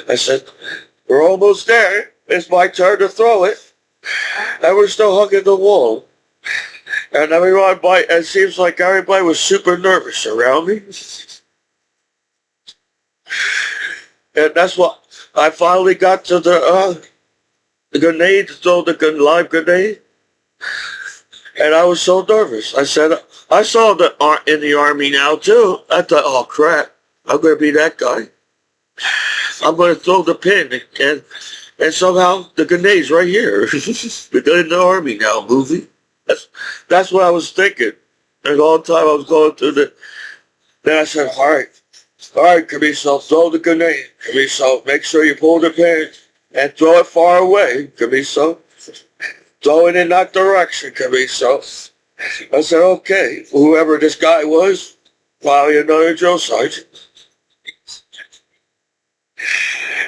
I said, we're almost there. It's my turn to throw it. And we're still hugging the wall. And it seems like everybody was super nervous around me. And that's what I finally got to the grenade, to throw the live grenade. And I was so nervous. I said, I saw that in the Army now too. I thought, oh crap, I'm going to be that guy. I'm going to throw the pin. And somehow the grenade's right here. We're in the Army now movie. That's what I was thinking. And all the time I was going through then I said, all right, Commiso, throw the grenade. Commiso, make sure you pull the pin and throw it far away, Commiso. Throw it in that direction, Commiso. I said, okay, whoever this guy was, probably another drill sergeant.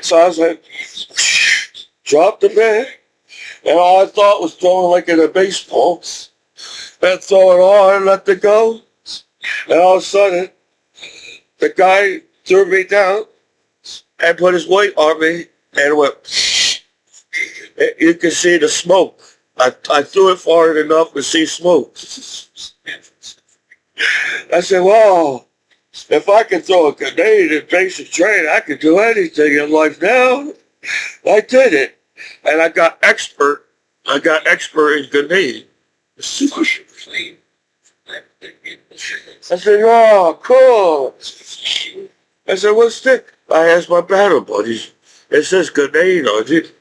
So I was like, drop the pin. And all I thought was throwing like in a baseball. And throw it all and let it go. And all of a sudden, the guy threw me down and put his weight on me and went, you can see the smoke. I threw it far enough to see smoke. I said, well, if I can throw a grenade in basic training, I can do anything in life now. I did it. And I got expert in grenade. Super clean. I said, oh, cool. I said, what's this? I asked my battle buddies. It says grenade on it.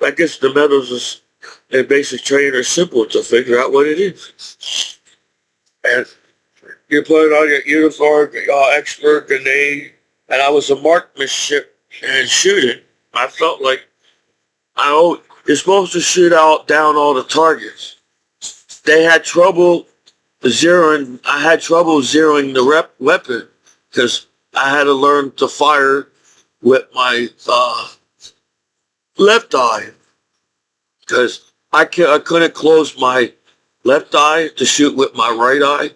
I guess the medals in basic training are simple to figure out what it is. And you put it on your uniform, expert grenade. And I was a marksmanship and shooting. I felt like you're supposed to shoot down all the targets. They had trouble zeroing. I had trouble zeroing the weapon because I had to learn to fire with my left eye because I couldn't close my left eye to shoot with my right eye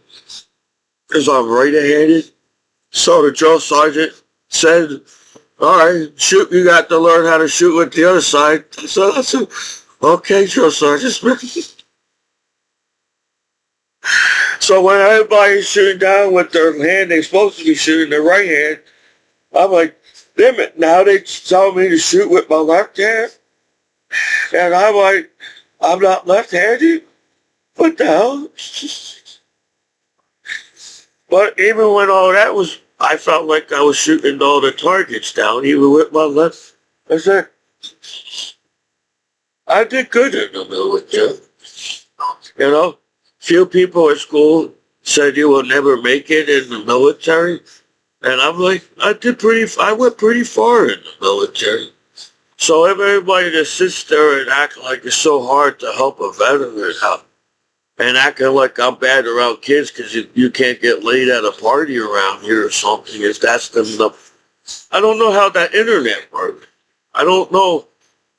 because I'm right-handed. So the drill sergeant said, all right, shoot, you got to learn how to shoot with the other side. So I said, okay, drill sergeant. So when everybody's shooting down with their hand, they're supposed to be shooting their right hand. I'm like, damn it, now they tell me to shoot with my left hand. And I'm like, I'm not left-handed? What the hell? But even when all that was, I felt like I was shooting all the targets down, even with my left. I said, I did good in the military. You know, few people at school said you will never make it in the military. And I'm like, I went pretty far in the military. So if everybody just sits there and act like it's so hard to help a veteran out, and acting like I'm bad around kids because you can't get laid at a party around here or something, is that's the, I don't know how that internet works. I don't know.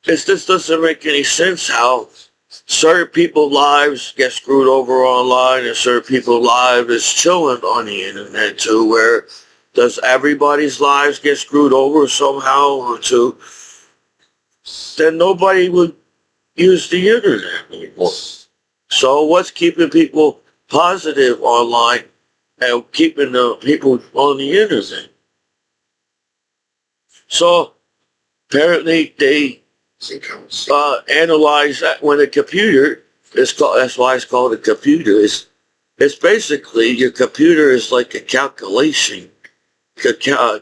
This doesn't make any sense how certain people's lives get screwed over online and certain people's lives is chilling on the internet too, where does everybody's lives get screwed over somehow or two? Then nobody would use the internet anymore. So what's keeping people positive online and keeping the people on the internet? So apparently they analyze that when a computer is called, that's why it's called a computer. It's basically, your computer is like a calculation, a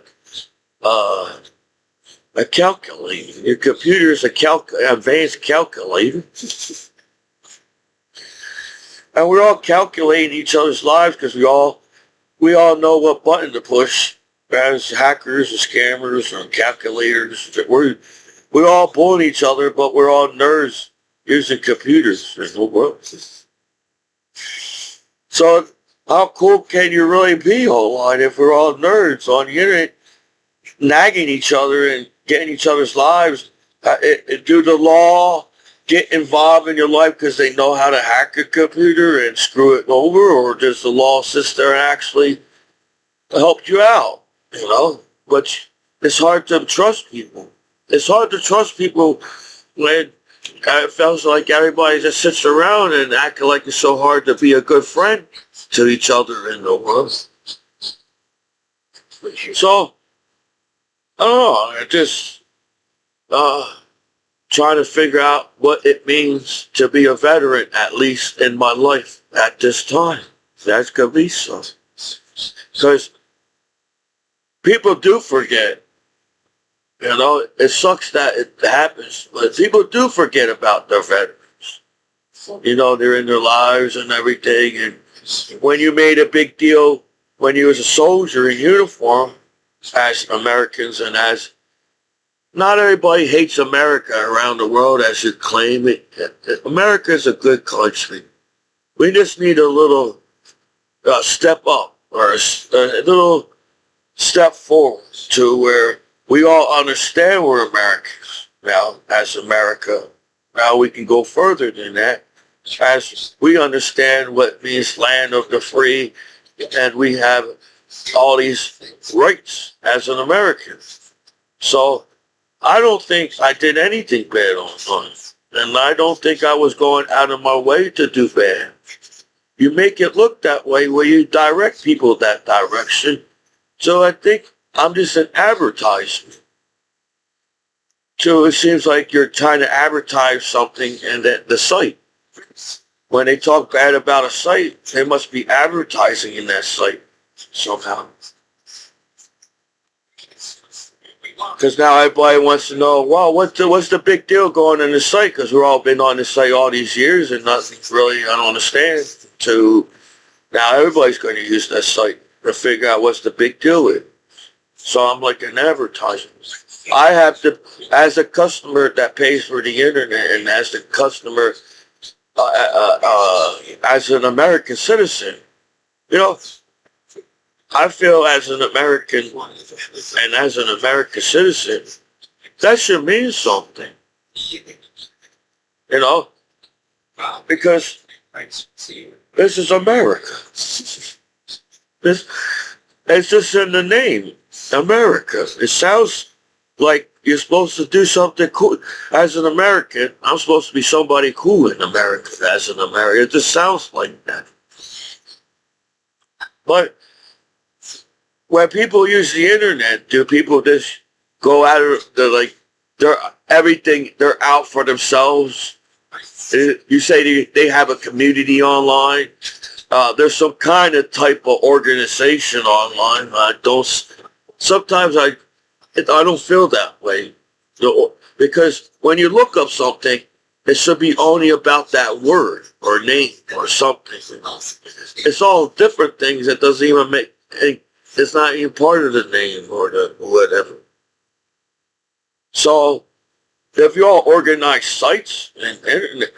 calculator. Your computer is advanced calculator. And we're all calculating each other's lives because we all know what button to push as hackers or scammers or calculators. We're all bullying each other, but we're all nerds using computers. There's no world. So how cool can you really be online if we're all nerds on the internet, nagging each other and getting each other's lives? Do the law get involved in your life because they know how to hack a computer and screw it over, or does the law sit there and actually help you out? You know, but it's hard to trust people. It's hard to trust people when it feels like everybody just sits around and acting like it's so hard to be a good friend to each other in the world. So, I don't know, I just trying to figure out what it means to be a veteran, at least in my life at this time. That's Commiso. Because people do forget. You know, it sucks that it happens, but people do forget about their veterans. You know, they're in their lives and everything, and when you made a big deal when you was a soldier in uniform, as Americans and as not everybody hates America around the world as you claim it. America is a good country. We just need a little step up or a little step forward to where we all understand we're Americans now as America. Now we can go further than that as we understand what means land of the free, and we have all these rights as an American. So I don't think I did anything bad on it. And I don't think I was going out of my way to do bad. You make it look that way where you direct people that direction. So I think I'm just an advertisement. So it seems like you're trying to advertise something and that the site. When they talk bad about a site, they must be advertising in that site somehow. Because now everybody wants to know, well, what's the big deal going on the site? Because we've all been on the site all these years and nothing's really, I don't understand. To now everybody's going to use that site to figure out what's the big deal with it. So I'm like an advertisement. I have to, as a customer that pays for the internet and as a customer, as an American citizen, you know, I feel as an American and as an American citizen, that should mean something. You know, because this is America. It's just in the name, America. It sounds like you're supposed to do something cool. As an American, I'm supposed to be somebody cool in America as an American. It just sounds like that. But when people use the internet, do people just go out of the like they're everything they're out for themselves? You say they have a community online. There's some kind of type of organization online. I don't. Sometimes I don't feel that way. Because when you look up something, it should be only about that word or name or something. It's all different things that doesn't even make. It's not even part of the name or the whatever. So if you all organize sites and internet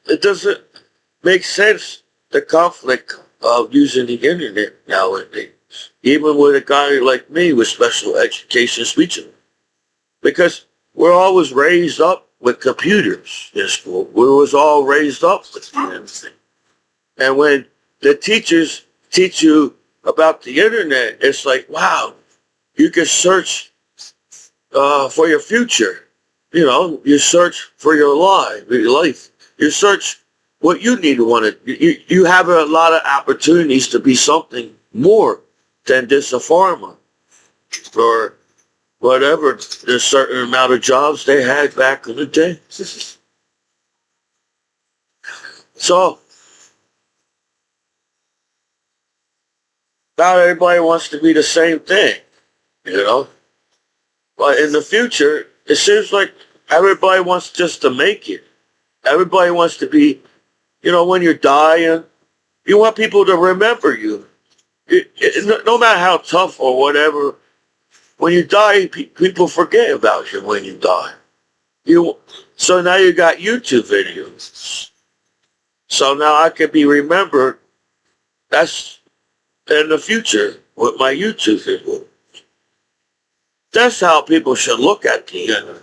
it doesn't make sense the conflict of using the internet nowadays. Even with a guy like me with special education speech, because we're always raised up with computers in school. We was all raised up with them. And when the teachers teach you about the internet, it's like, wow, you can search for your future. You know, you search for your life. You search what you need to want to. You have a lot of opportunities to be something more than just a farmer or whatever the certain amount of jobs they had back in the day. So not everybody wants to be the same thing, you know. But in the future, it seems like everybody wants just to make it. Everybody wants to be, you know, when you're dying, you want people to remember you. No matter how tough or whatever, when you die, people forget about you when you die. So now you got YouTube videos. So now I can be remembered. That's in the future with my YouTube video. That's how people should look at the internet.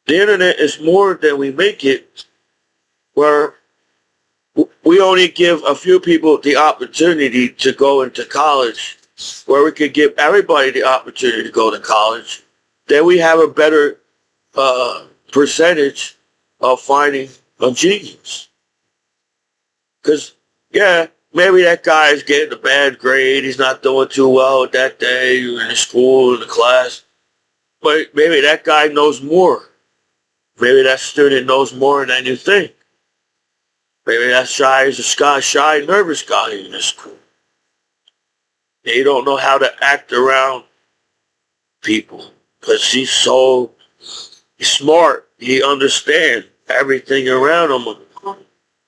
The internet is more than we make it, where we only give a few people the opportunity to go into college, where we could give everybody the opportunity to go to college. Then we have a better percentage of finding a genius. Because, yeah, maybe that guy is getting a bad grade. He's not doing too well that day in the school, in the class. But maybe that guy knows more. Maybe that student knows more than you think. Maybe that shy is a shy, nervous guy in the school. He don't know how to act around people because he's so smart. He understands everything around him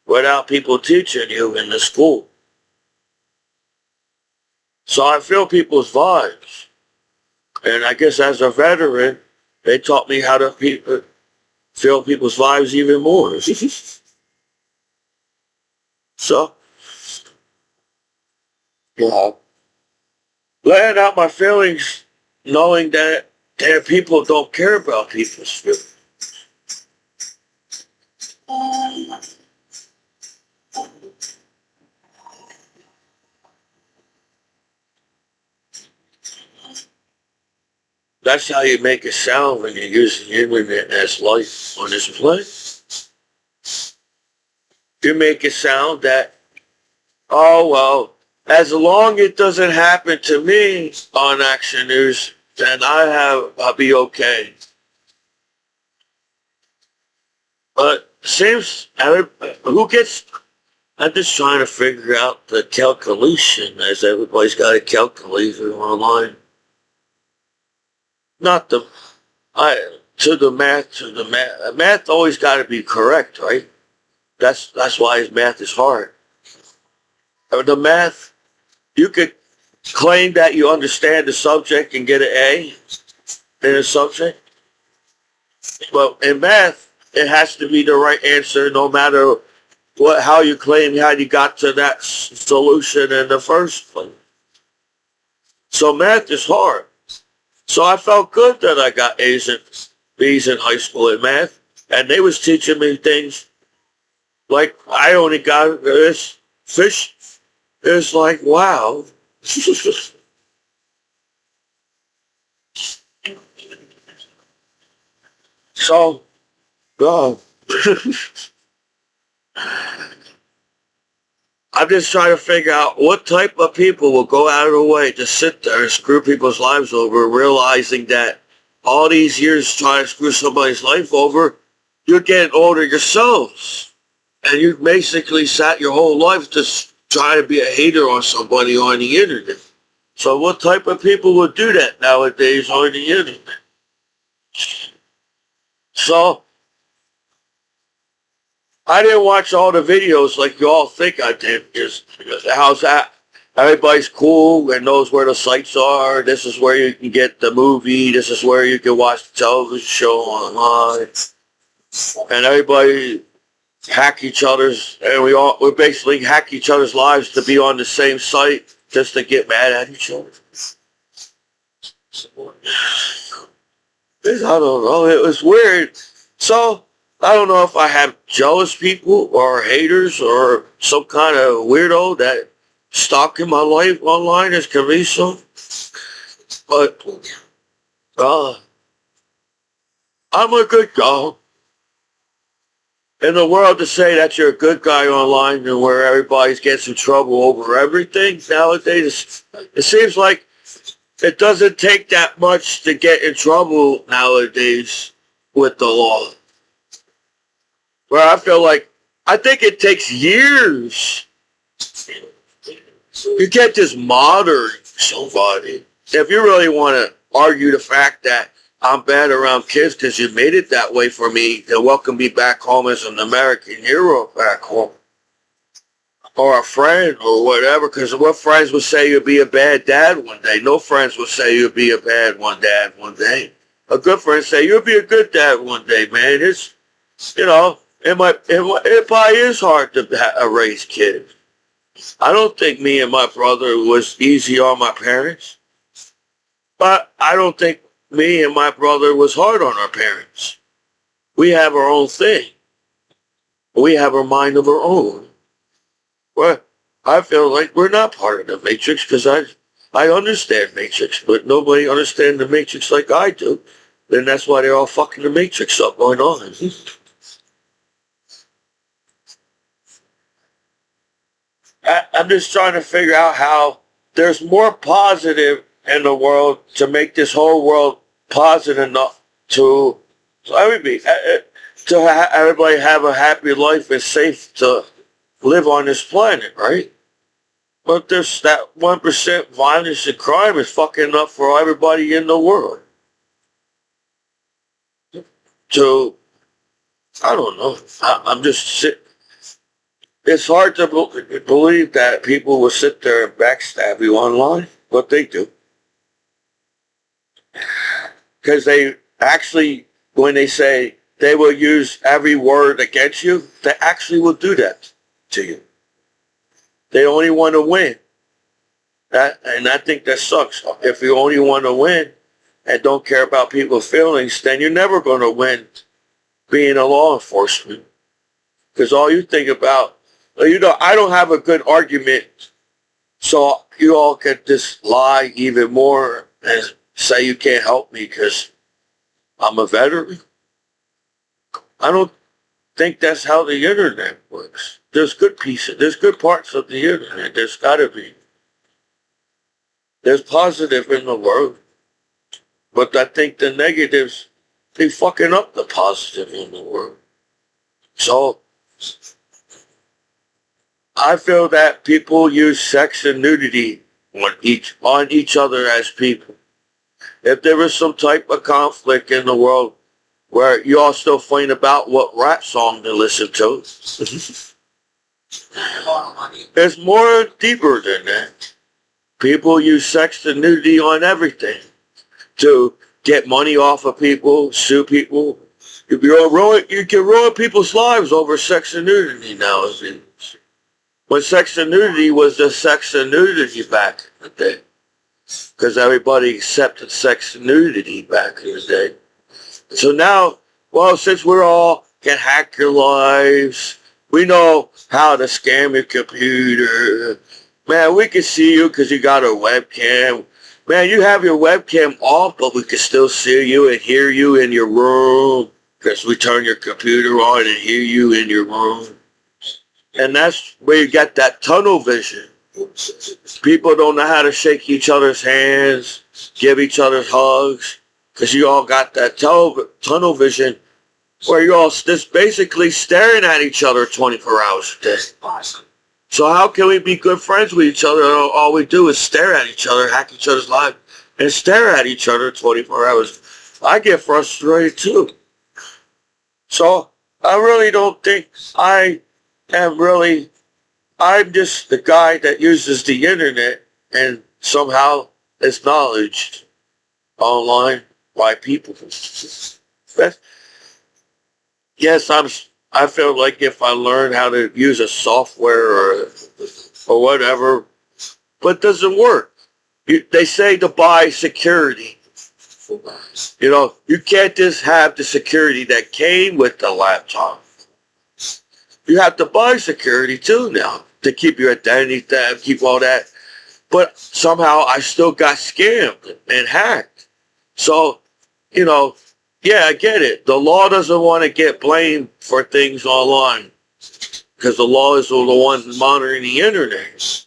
without people teaching you in the school. So I feel people's vibes. And I guess as a veteran, they taught me how to feel people's vibes even more. So, yeah. Letting out my feelings, knowing that there people don't care about people's feelings. That's how you make it sound when you're using the internet as life on this planet. You make it sound that, oh, well, as long as it doesn't happen to me on Action News, then I'll be okay. But seems who gets? I'm just trying to figure out the calculation, as everybody's got a calculator online. Not the math. Math always got to be correct, right? That's why his math is hard. The math, you could claim that you understand the subject and get an A in a subject, but in math, it has to be the right answer, no matter how you claim how you got to that solution in the first place. So math is hard. So I felt good that I got A's and B's in high school in math, and they was teaching me things like I only got this fish. It's like, wow. So, God. I'm just trying to figure out what type of people will go out of the way to sit there and screw people's lives over, realizing that all these years trying to screw somebody's life over, you're getting older yourselves. And you basically sat your whole life just trying to be a hater on somebody on the internet. So what type of people would do that nowadays on the internet? So I didn't watch all the videos like you all think I did. Just how's that? Everybody's cool and knows where the sites are. This is where you can get the movie. This is where you can watch the television show online. And everybody hack each other's, and we basically hack each other's lives to be on the same site just to get mad at each other. I don't know. It was weird. So I don't know if I have jealous people or haters or some kind of weirdo that stalking my life online as Commiso. But I'm a good guy. In the world, to say that you're a good guy online and where everybody's getting in trouble over everything nowadays, it seems like it doesn't take that much to get in trouble nowadays with the law. Where I feel like, I think it takes years. You can't just moderate somebody. If you really want to argue the fact that I'm bad around kids because you made it that way for me, then welcome me back home as an American hero back home. Or a friend or whatever, because what friends would say you'd be a bad dad one day? No friends would say you'd be a bad dad one day. A good friend say you'll be a good dad one day, man. It's, you know, it probably is hard to raise kids. I don't think me and my brother was easy on my parents. But I don't think me and my brother was hard on our parents. We have our own thing. We have a mind of our own. Well, I feel like we're not part of the Matrix because I understand Matrix, but nobody understands the Matrix like I do. Then that's why they're all fucking the Matrix up going on. I'm just trying to figure out how there's more positive in the world to make this whole world positive enough to everybody have a happy life and safe to live on this planet, right? But there's that 1% violence and crime is fucking up for everybody in the world. So, I don't know. I'm just sitting. It's hard to believe that people will sit there and backstab you online, but they do. Because they actually, when they say they will use every word against you, they actually will do that to you. They only want to win. And I think that sucks. If you only want to win and don't care about people's feelings, then you're never going to win being a law enforcement. Because all you think about, I don't have a good argument, so you all can just lie even more and say you can't help me because I'm a veteran. I don't think that's how the internet works. There's good pieces. There's good parts of the internet. There's got to be. There's positive in the world. But I think the negatives, they fucking up the positive in the world. So I feel that people use sex and nudity on each other as people. If there was some type of conflict in the world where you all still fight about what rap song to listen to, it's more deeper than that. People use sex and nudity on everything to get money off of people, sue people. You can ruin people's lives over sex and nudity nowadays. When sex and nudity was just sex and nudity back in the day. Because everybody accepted sex and nudity back in the day. So now, well, since we're all can hack your lives, we know how to scam your computer. Man, we can see you because you got a webcam. Man, you have your webcam off, but we can still see you and hear you in your room because we turn your computer on and hear you in your room. And that's where you get that tunnel vision. People don't know how to shake each other's hands, give each other hugs, because you all got that tunnel vision where you're all just basically staring at each other 24 hours a day. So how can we be good friends with each other? All we do is stare at each other, hack each other's lives, and stare at each other 24 hours. I get frustrated too. So I really don't think I'm just the guy that uses the internet and somehow is acknowledged online by people. Yes, I feel like if I learn how to use a software or whatever, but it doesn't work. They say to buy security. You know, you can't just have the security that came with the laptop. You have to buy security too now to keep your identity, to keep all that. But somehow I still got scammed and hacked. So, you know, yeah, I get it. The law doesn't want to get blamed for things online because the law is the one monitoring the internet.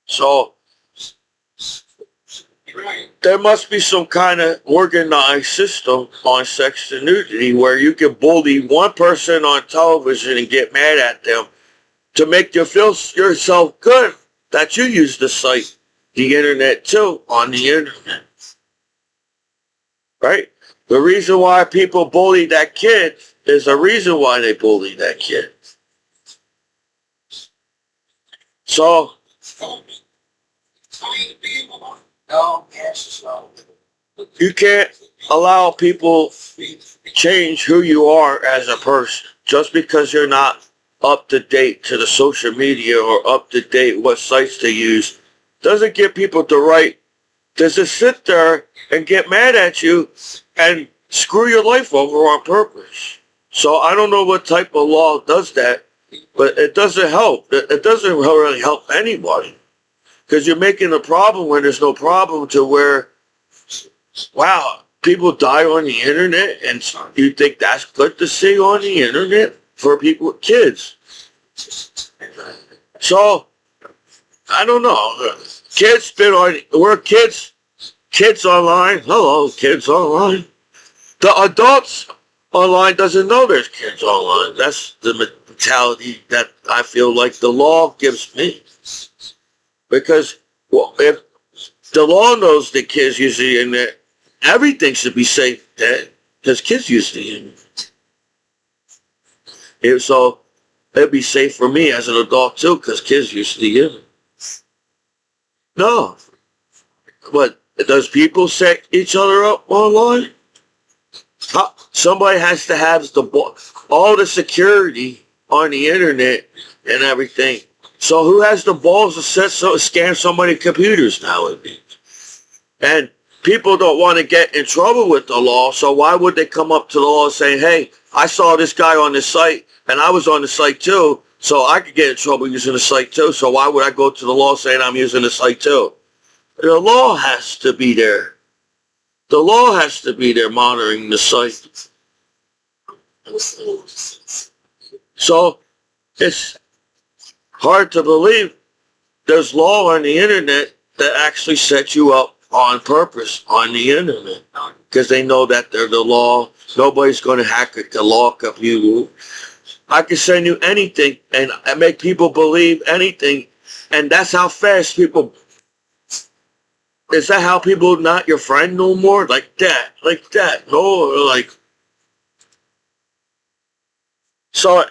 So there must be some kind of organized system on sex and nudity where you can bully one person on television and get mad at them to make you feel yourself good that you use the site, the internet too, on the internet. Right? The reason why people bully that kid is the reason why they bully that kid. So, you can't allow people change who you are as a person just because you're not up to date to the social media or up to date what sites they use. Doesn't give people the right to just sit there and get mad at you and screw your life over on purpose. So I don't know what type of law does that, but it doesn't help. It doesn't really help anybody because you're making a problem when there's no problem to where, wow, people die on the internet and you think that's good to see on the internet for people, kids. So, I don't know. We're kids online. Hello, kids online. The adults online doesn't know there's kids online. That's the mentality that I feel like the law gives me. Because, well, if the law knows that kids use the internet, everything should be safe then, because kids use the internet. So, it'd be safe for me as an adult too, because kids use the internet. No. But does people set each other up online? Somebody has to have all the security on the internet and everything. So who has the balls to scan somebody's computers nowadays? And people don't want to get in trouble with the law, so why would they come up to the law saying, hey, I saw this guy on this site, and I was on the site too, so I could get in trouble using the site too, so why would I go to the law saying I'm using the site too? The law has to be there. The law has to be there monitoring the site. So it's hard to believe there's law on the internet that actually sets you up on purpose on the internet because they know that they're the law. Nobody's going to hack it to lock up you. I can send you anything and make people believe anything, and that's how fast people. Is that how people not your friend no more? Like that. No, like. So,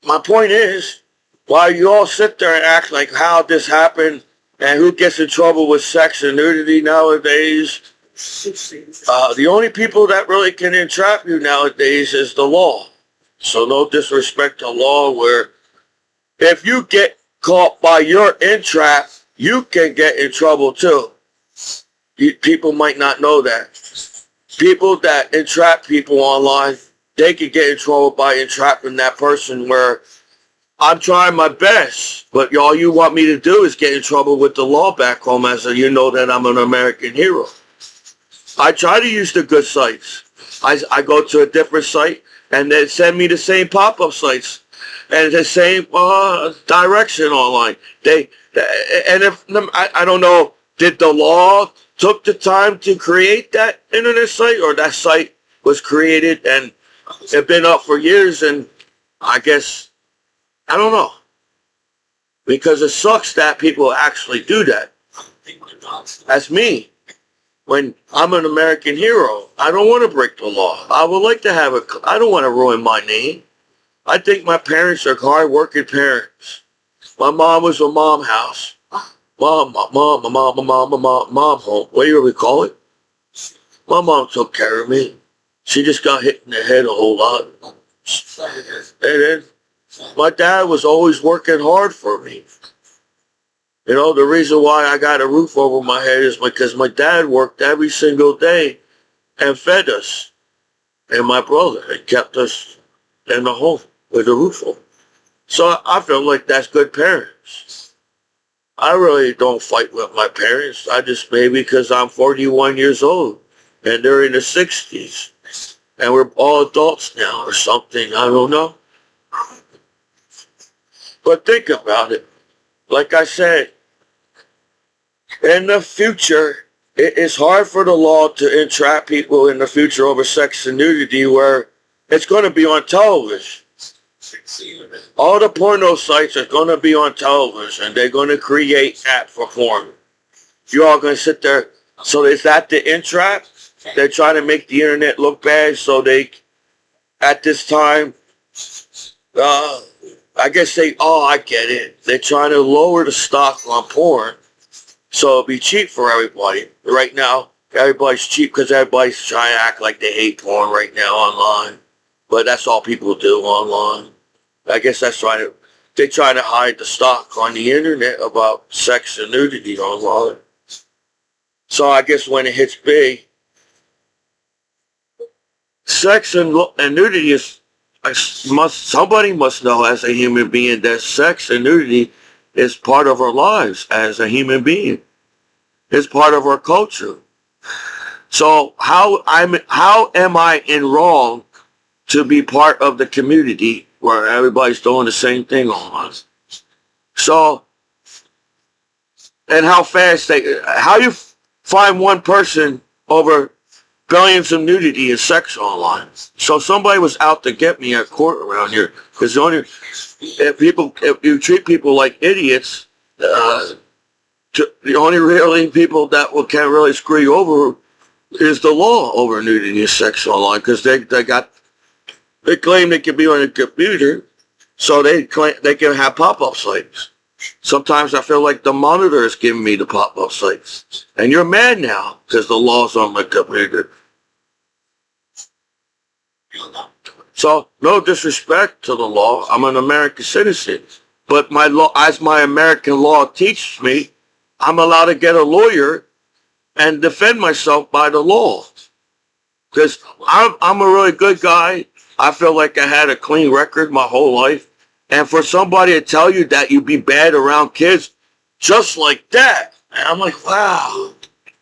my point is, while you all sit there and act like how this happened and who gets in trouble with sex and nudity nowadays, the only people that really can entrap you nowadays is the law. So no disrespect to law where if you get caught by your entrap, you can get in trouble too. People might not know that. People that entrap people online, they can get in trouble by entrapping that person where I'm trying my best, but all you want me to do is get in trouble with the law back home as you know that I'm an American hero. I try to use the good sites. I go to a different site and they send me the same pop-up sites. and the same direction online. And if I don't know, did the law took the time to create that internet site, or that site was created and it been up for years, and I guess I don't know, because it sucks that people actually do that. That's me. When I'm an American hero, I don't want to break the law. I would like to have I don't want to ruin my name. I think my parents are hard-working parents. My mom was a mom house. Mom home. What do you really call it? My mom took care of me. She just got hit in the head a whole lot. And then my dad was always working hard for me. You know, the reason why I got a roof over my head is because my dad worked every single day and fed us and my brother and kept us in the home with a roof over. So I feel like that's good parents. I really don't fight with my parents. I just, maybe because I'm 41 years old and they're in the 60s and we're all adults now or something. I don't know. But think about it. Like I said, in the future, it is hard for the law to entrap people in the future over sex and nudity, where it's going to be on television. All the porno sites are going to be on television. They're going to create that for porn. You're all going to sit there. So is that the entrap? They're trying to make the internet look bad, so they, at this time, I guess I get it. They're trying to lower the stock on porn, so it'll be cheap for everybody. Right now, everybody's cheap because everybody's trying to act like they hate porn right now online. But that's all people do online. I guess they're trying to hide the stock on the internet about sex and nudity online. So I guess when it hits big, sex and nudity is, somebody must know as a human being that sex and nudity is part of our lives as a human being. It's part of our culture. So how am I in wrong to be part of the community where everybody's doing the same thing online? So, and how you find one person over billions of nudity and sex online. So somebody was out to get me at court around here, because if you treat people like idiots, the only really people that can really screw you over is the law over nudity and sex online, because they claim they can be on a computer, so they can have pop-up sites. Sometimes I feel like the monitor is giving me the pop-up sites. And you're mad now because the law's on my computer. So, no disrespect to the law. I'm an American citizen. But my law, as my American law teaches me, I'm allowed to get a lawyer and defend myself by the law. Because I'm a really good guy. I feel like I had a clean record my whole life. And for somebody to tell you that you'd be bad around kids just like that, and I'm like, wow,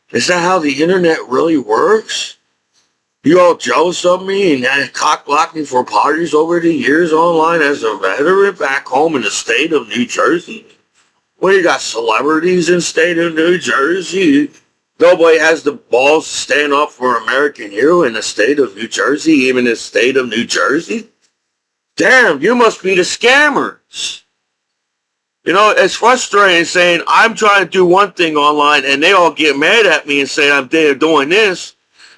is that how the internet really works? You all jealous of me and cock-blocked me for parties over the years online as a veteran back home in the state of New Jersey? Well, you got celebrities in the state of New Jersey. Nobody has the balls to stand up for American hero in the state of New Jersey, even the state of New Jersey. Damn, you must be the scammers. You know, it's frustrating saying I'm trying to do one thing online and they all get mad at me and say I'm there doing this.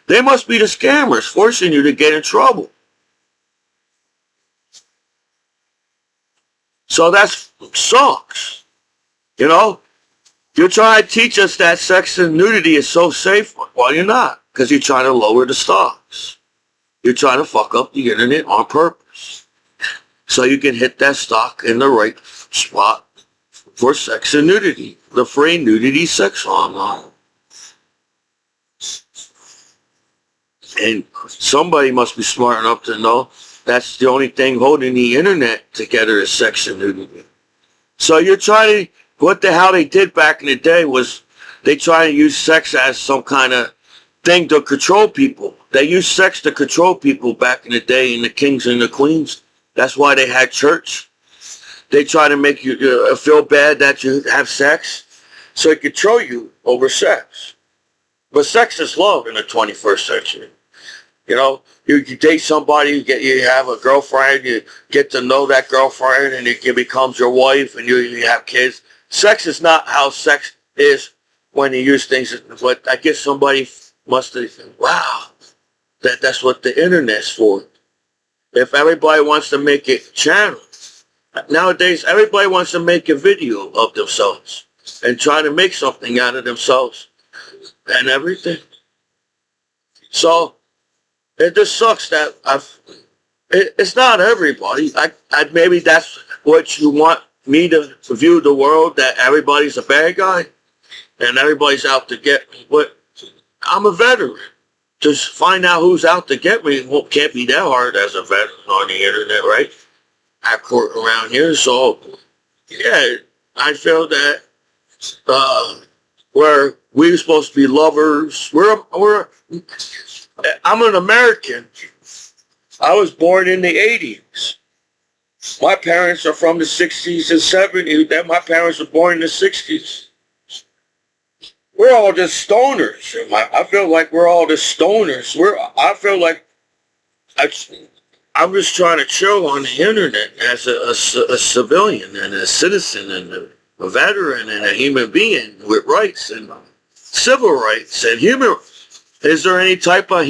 They must be the scammers forcing you to get in trouble. So that sucks. You know, you're trying to teach us that sex and nudity is so safe. Well, you're not, because you're trying to lower the stocks. You're trying to fuck up the internet on purpose, so you can hit that stock in the right spot for sex and nudity, the free nudity sex online. And somebody must be smart enough to know that's the only thing holding the internet together is sex and nudity. So you're trying to, what the hell they did back in the day was they try to use sex as some kind of thing to control people. They used sex to control people back in the day, and the kings and the queens That's why they had church. They try to make you feel bad that you have sex, so they control you over sex. But sex is love in the 21st century. You know, you date somebody, you have a girlfriend, you get to know that girlfriend, and it becomes your wife, and you have kids. Sex is not how sex is when you use things. But I guess somebody must have said, wow, that's what the internet's for. If everybody wants to make a channel, nowadays everybody wants to make a video of themselves and try to make something out of themselves and everything. So it just sucks that it's not everybody. Maybe that's what you want me to view the world, that everybody's a bad guy and everybody's out to get me. But I'm a veteran. Just find out who's out to get me. Well, can't be that hard as a veteran on the internet, right? I court around here, so yeah, I feel that where we're supposed to be lovers. I'm an American. I was born in the 80s. My parents are from the 60s and 70s. Then my parents were born in the 60s. We're all just stoners. I feel like we're all just stoners. I feel like I'm just trying to chill on the internet as a civilian and a citizen and a veteran and a human being with rights and civil rights and human. Is there any type of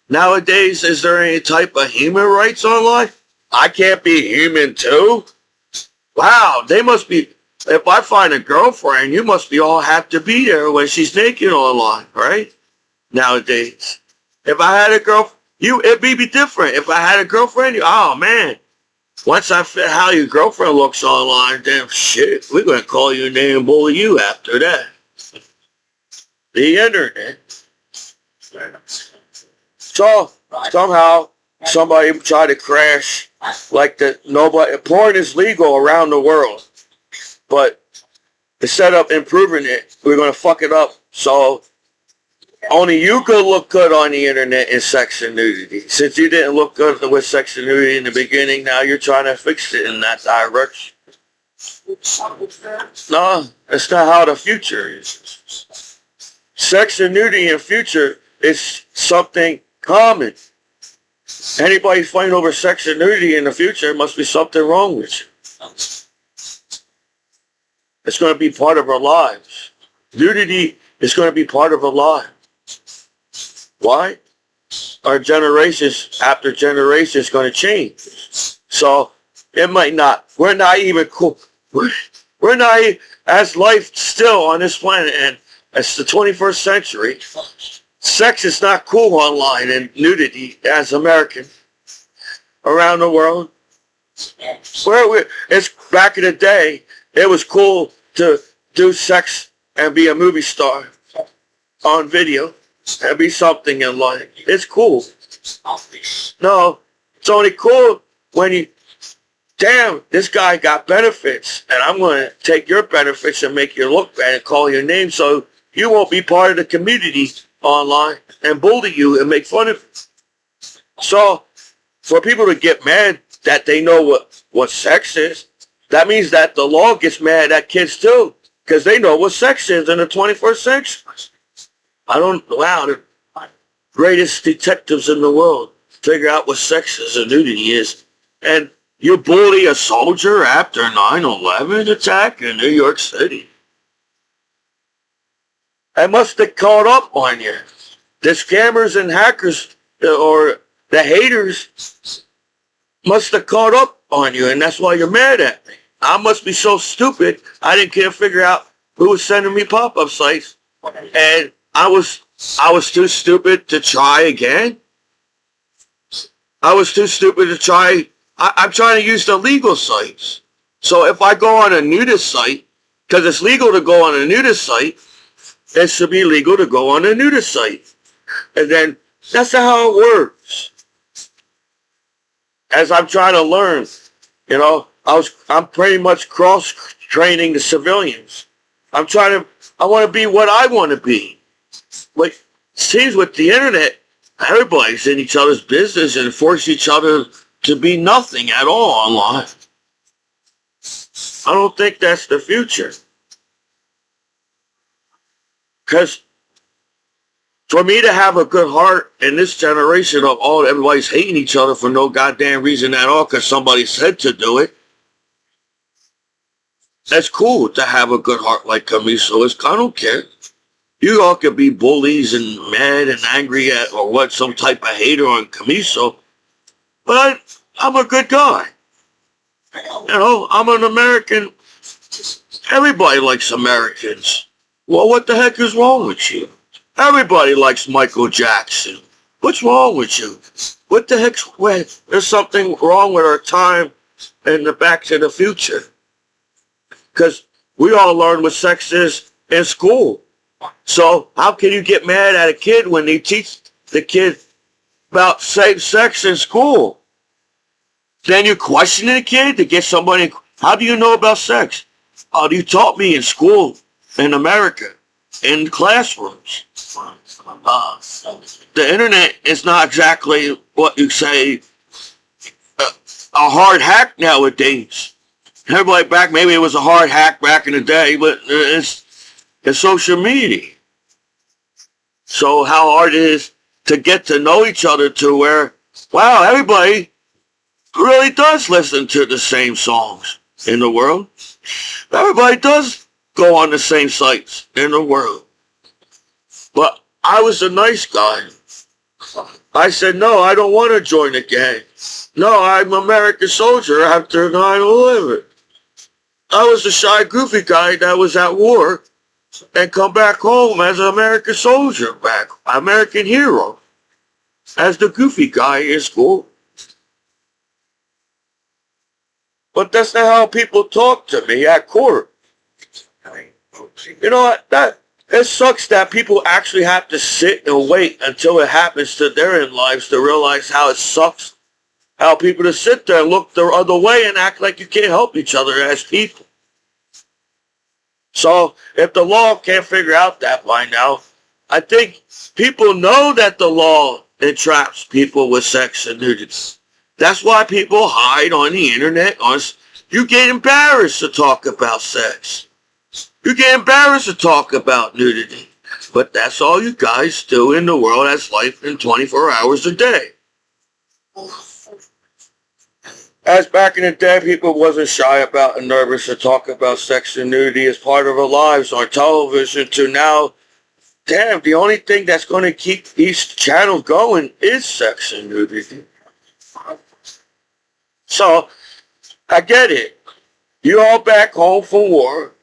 nowadays? Is there any type of human rights online? I can't be human too. Wow, they must be. If I find a girlfriend, you must be all have to be there when she's naked online, right? Nowadays, if I had a girl, it'd be different. If I had a girlfriend, oh man, once I fit how your girlfriend looks online, damn shit, we're gonna call you a name and bully you after that. The internet. So somehow somebody tried to crash like porn is legal around the world. But instead of improving it, we're going to fuck it up. So only you could look good on the internet in sex and nudity. Since you didn't look good with sex and nudity in the beginning, now you're trying to fix it in that direction. No, that's not how the future is. Sex and nudity in the future is something common. Anybody fighting over sex and nudity in the future, must be something wrong with you. It's going to be part of our lives. Nudity is going to be part of our lives. Why? Our generations after generations is going to change. So it might not. We're not even cool. We're not as life still on this planet, and it's the 21st century. Sex is not cool online, and nudity as American around the world. It's back in the day. It was cool to do sex and be a movie star on video and be something in life. It's cool. No, it's only cool when damn, this guy got benefits, and I'm going to take your benefits and make you look bad and call your name so you won't be part of the community online and bully you and make fun of you. So for people to get mad that they know what sex is, that means that the law gets mad at kids too, because they know what sex is in the 21st century. Wow, the greatest detectives in the world figure out what sex is and nudity is. And you bully a soldier after 9/11 attack in New York City. I must have caught up on you. The scammers and hackers, or the haters, must have caught up on you, and that's why you're mad at me. I must be so stupid, I can't figure out who was sending me pop-up sites, and I was too stupid to try again. I was too stupid to try. I'm trying to use the legal sites. So if I go on a nudist site, because it's legal to go on a nudist site, it should be legal to go on a nudist site. And then that's how it works. As I'm trying to learn, I'm pretty much cross-training the civilians. I want to be what I want to be. Like, it seems with the internet, everybody's in each other's business and force each other to be nothing at all online. I don't think that's the future. Because for me to have a good heart in this generation of all everybody's hating each other for no goddamn reason at all because somebody said to do it, that's cool to have a good heart like Commiso is. I don't care. You all could be bullies and mad and angry at or what, some type of hater on Commiso, but I'm a good guy. You know, I'm an American. Everybody likes Americans. Well, what the heck is wrong with you? Everybody likes Michael Jackson. What's wrong with you? What the heck's there's something wrong with our time in the Back to the Future. Because we all learn what sex is in school. So how can you get mad at a kid when they teach the kid about safe sex in school? Then you're questioning a kid to get somebody. How do you know about sex? Oh, you taught me in school in America, in classrooms. The internet is not exactly what you say a hard hack nowadays. Everybody back, maybe it was a hard hack back in the day, but it's social media. So how hard it is to get to know each other to where, wow, everybody really does listen to the same songs in the world. Everybody does go on the same sites in the world. But I was a nice guy. I said, no, I don't want to join the gang. No, I'm an American soldier after 9/11. I was the shy, goofy guy that was at war and come back home as an American soldier back, American hero, as the goofy guy in school. But that's not how people talk to me at court. You know what? It sucks that people actually have to sit and wait until it happens to their lives to realize how it sucks. How people to sit there and look the other way and act like you can't help each other as people. So if the law can't figure out that by now, I think people know that the law entraps people with sex and nudity. That's why people hide on the internet. You get embarrassed to talk about sex. You get embarrassed to talk about nudity. But that's all you guys do in the world as life in 24 hours a day. As back in the day, people wasn't shy about and nervous to talk about sex and nudity as part of our lives on television to now, damn, the only thing that's going to keep these channels going is sex and nudity. So, I get it. You all back home from war.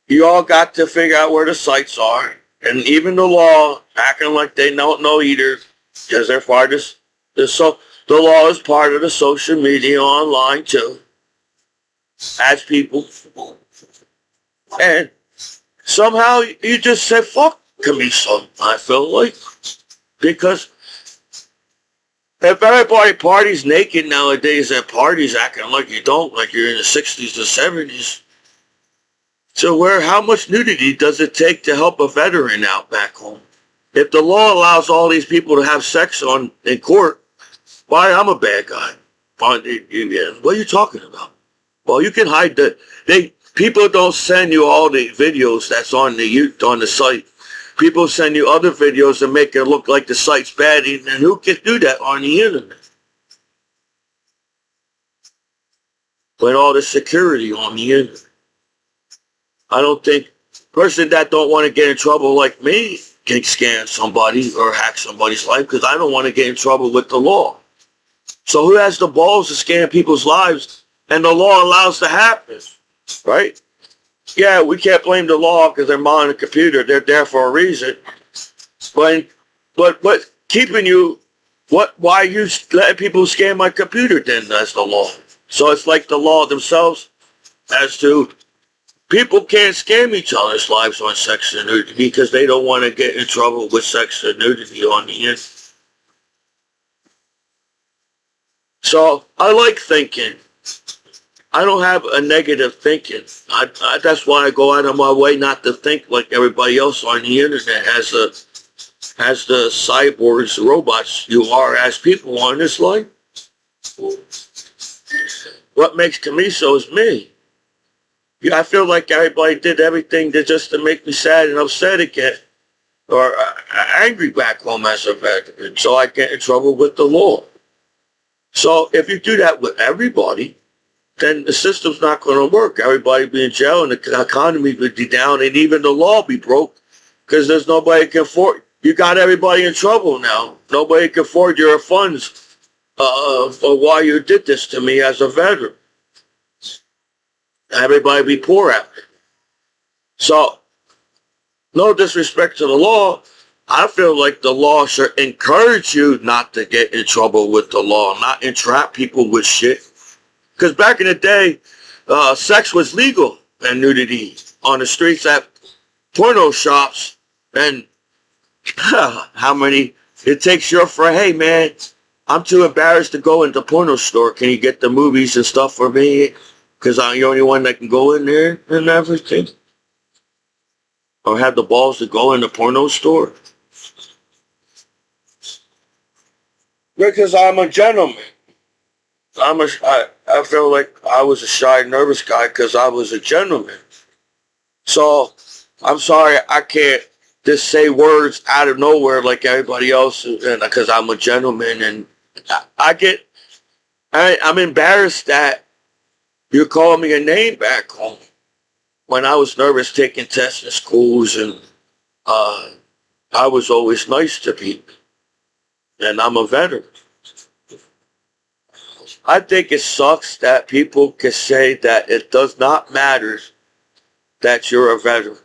You all got to figure out where the sites are. And even the law acting like they don't know either because they're part of the law is part of the social media online too, as people. And somehow you just said, fuck Commiso, I feel like. Because if everybody parties naked nowadays at parties acting like you don't, like you're in the 60s or 70s, so how much nudity does it take to help a veteran out back home? If the law allows all these people to have sex in court, why I'm a bad guy? What are you talking about? Well, you can hide people don't send you all the videos that's on the site. People send you other videos and make it look like the site's bad, and who can do that on the internet? With all the security on the internet. I don't think a person that don't want to get in trouble like me can scan somebody or hack somebody's life because I don't want to get in trouble with the law. So who has the balls to scan people's lives and the law allows to happen, right? Yeah, we can't blame the law because they're on the computer. They're there for a reason. But keeping you, why are you letting people scan my computer then? That's the law. So it's like the law themselves as to people can't scam each other's lives on sex and nudity because they don't want to get in trouble with sex and nudity on the internet. So I like thinking. I don't have a negative thinking. That's why I go out of my way not to think like everybody else on the internet as the cyborgs, robots you are as people on this life. What makes Commiso is me. Yeah, I feel like everybody did everything just to make me sad and upset again, or angry back home as a veteran, so I get in trouble with the law. So if you do that with everybody, then the system's not going to work. Everybody be in jail and the economy would be down and even the law be broke because there's nobody can afford. You got everybody in trouble now. Nobody can afford your funds for why you did this to me as a veteran. Everybody be poor after. So, no disrespect to the law, I feel like the law should encourage you not to get in trouble with the law, not entrap people with shit. Because back in the day, sex was legal and nudity on the streets at porno shops. And how many, it takes your friend, hey man, I'm too embarrassed to go into porno store. Can you get the movies and stuff for me? Because I'm the only one that can go in there and everything. Or have the balls to go in the porno store. Because I'm a gentleman. I feel like I was a shy, nervous guy because I was a gentleman. So, I'm sorry, I can't just say words out of nowhere like everybody else because I'm a gentleman. And I'm embarrassed that you call me a name back home. When I was nervous taking tests in schools and I was always nice to people. And I'm a veteran. I think it sucks that people can say that it does not matter that you're a veteran.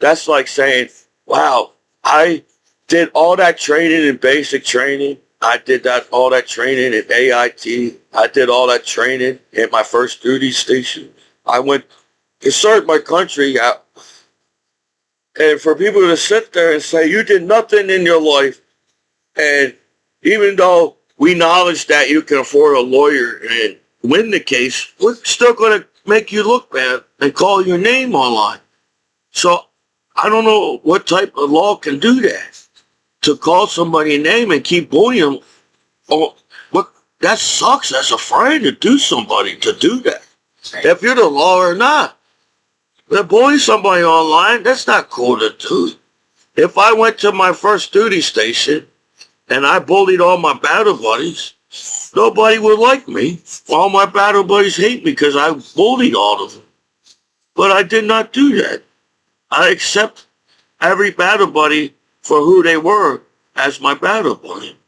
That's like saying, wow, I did all that training in basic training. I did all that training at AIT. I did all that training at my first duty station. I went to serve my country out. And for people to sit there and say, you did nothing in your life, and even though we acknowledge that you can afford a lawyer and win the case, we're still going to make you look bad and call your name online. So I don't know what type of law can do that, to call somebody a name and keep bullying them. Oh, but that sucks as a friend to do somebody to do that. If you're the law or not. They're bullying somebody online, that's not cool to do. If I went to my first duty station and I bullied all my battle buddies, nobody would like me. All my battle buddies hate me because I bullied all of them. But I did not do that. I accept every battle buddy for who they were as my battle buddy.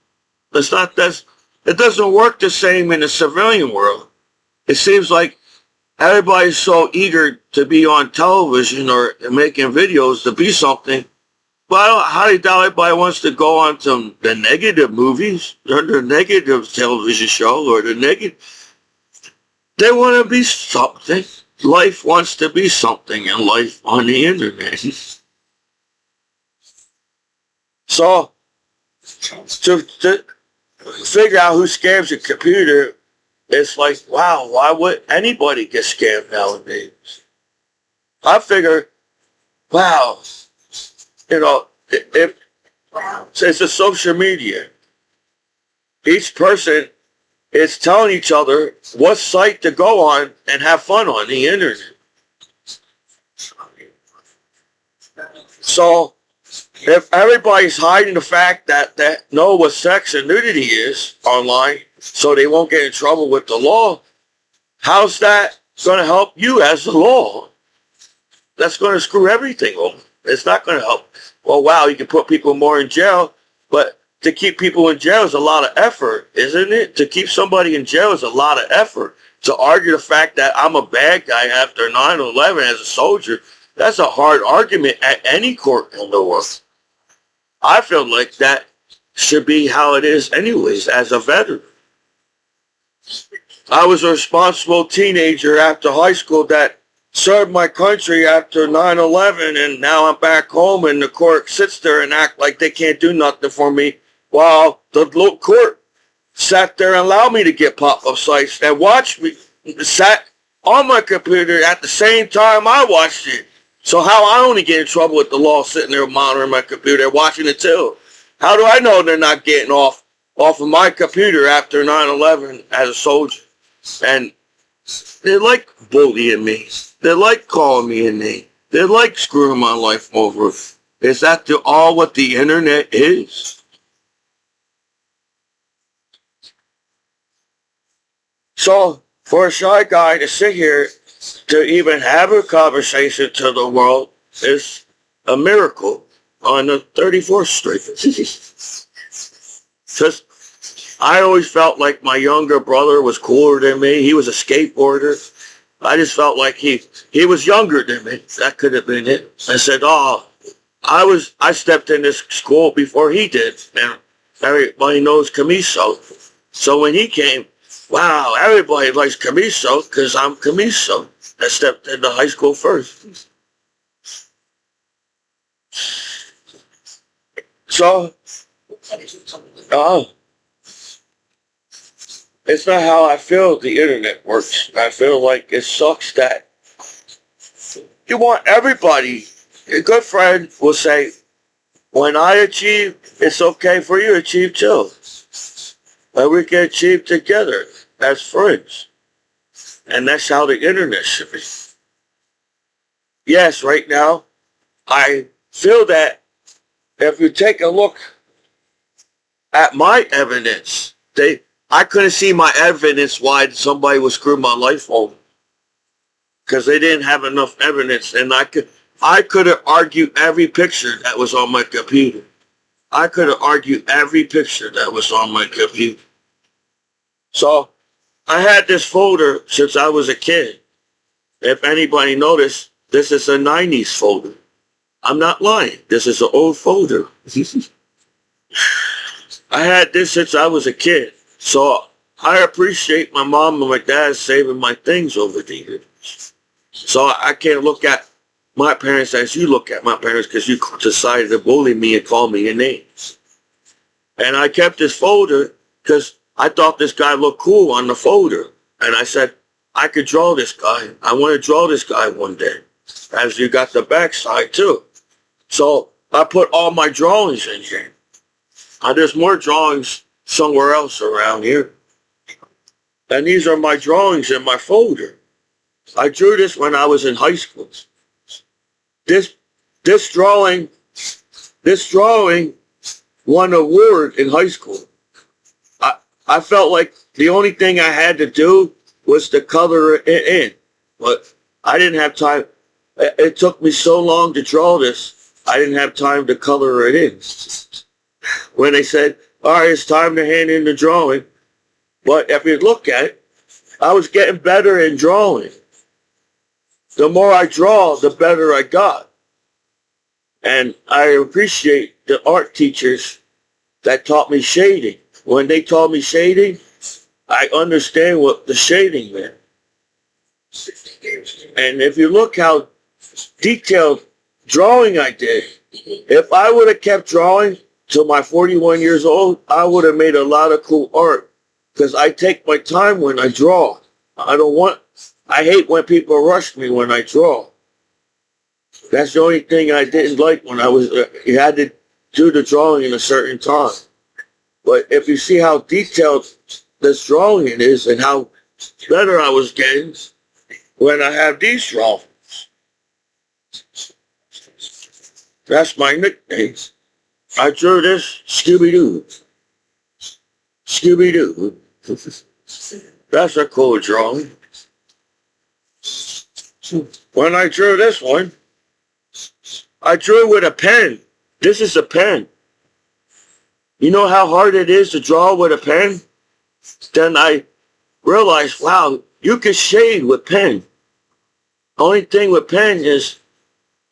It doesn't work the same in the civilian world. It seems like everybody's so eager to be on television or making videos to be something. But I highly doubt everybody wants to go on to the negative movies or the negative television show or the negative. They want to be something. Life wants to be something in life on the internet. So, to figure out who scams your computer, it's like, wow, why would anybody get scammed nowadays? I figure, wow, if it's a social media, each person is telling each other what site to go on and have fun on the internet. So, if everybody's hiding the fact that they know what sex and nudity is online, so they won't get in trouble with the law, how's that going to help you as the law? That's going to screw everything over. It's not going to help. Well, wow, you can put people more in jail, but to keep people in jail is a lot of effort, isn't it? To keep somebody in jail is a lot of effort. To argue the fact that I'm a bad guy after 9/11 as a soldier, that's a hard argument at any court in the world. I feel like that should be how it is anyways as a veteran. I was a responsible teenager after high school that served my country after 9/11, and now I'm back home and the court sits there and act like they can't do nothing for me while the local court sat there and allowed me to get pop-up sites and watched me, sat on my computer at the same time I watched it. So how I only get in trouble with the law sitting there monitoring my computer, watching it too? How do I know they're not getting off off of my computer after 9/11 as a soldier. And they like bullying me. They like calling me a name. They like screwing my life over. Is that all what the internet is? So for a shy guy to sit here to even have a conversation to the world is a miracle on the 34th Street. Because I always felt like my younger brother was cooler than me. He was a skateboarder. I just felt like he was younger than me. That could have been it. I said, oh, I stepped in this school before he did. And everybody knows Commiso. So when he came, wow, everybody likes Commiso because I'm Commiso. I stepped into high school first. So, it's not how I feel the internet works. I feel like it sucks that you want everybody. A good friend will say, when I achieve, it's okay for you to achieve too. And we can achieve together as friends. And that's how the internet should be. Yes, right now, I feel that if you take a look at my evidence, I couldn't see my evidence why somebody would screw my life over. Because they didn't have enough evidence, and I could have argued every picture that was on my computer. I could have argued every picture that was on my computer. So I had this folder since I was a kid. If anybody noticed, this is a 90s folder. I'm not lying. This is an old folder. I had this since I was a kid. So I appreciate my mom and my dad saving my things over the years. So I can't look at my parents as you look at my parents because you decided to bully me and call me your names. And I kept this folder because I thought this guy looked cool on the folder. And I said, I could draw this guy. I want to draw this guy one day. As you got the backside too. So I put all my drawings in here. There's more drawings somewhere else around here. And these are my drawings in my folder. I drew this when I was in high school. This drawing won an award in high school. I felt like the only thing I had to do was to color it in. But I didn't have time. It took me so long to draw this, I didn't have time to color it in. When they said, all right, it's time to hand in the drawing. But if you look at it, I was getting better in drawing. The more I draw, the better I got. And I appreciate the art teachers that taught me shading. When they taught me shading, I understand what the shading meant. And if you look how detailed drawing I did, if I would have kept drawing till my 41 years old, I would have made a lot of cool art because I take my time when I draw. I hate when people rush me when I draw. That's the only thing I didn't like when I was, you had to do the drawing in a certain time. But if you see how detailed this drawing is and how better I was getting when I have these drawings. That's my nicknames. I drew this Scooby-Doo. Scooby-Doo. That's a cool drawing. When I drew this one, I drew with a pen. This is a pen. You know how hard it is to draw with a pen? Then I realized, wow, you can shade with pen. Only thing with pen is,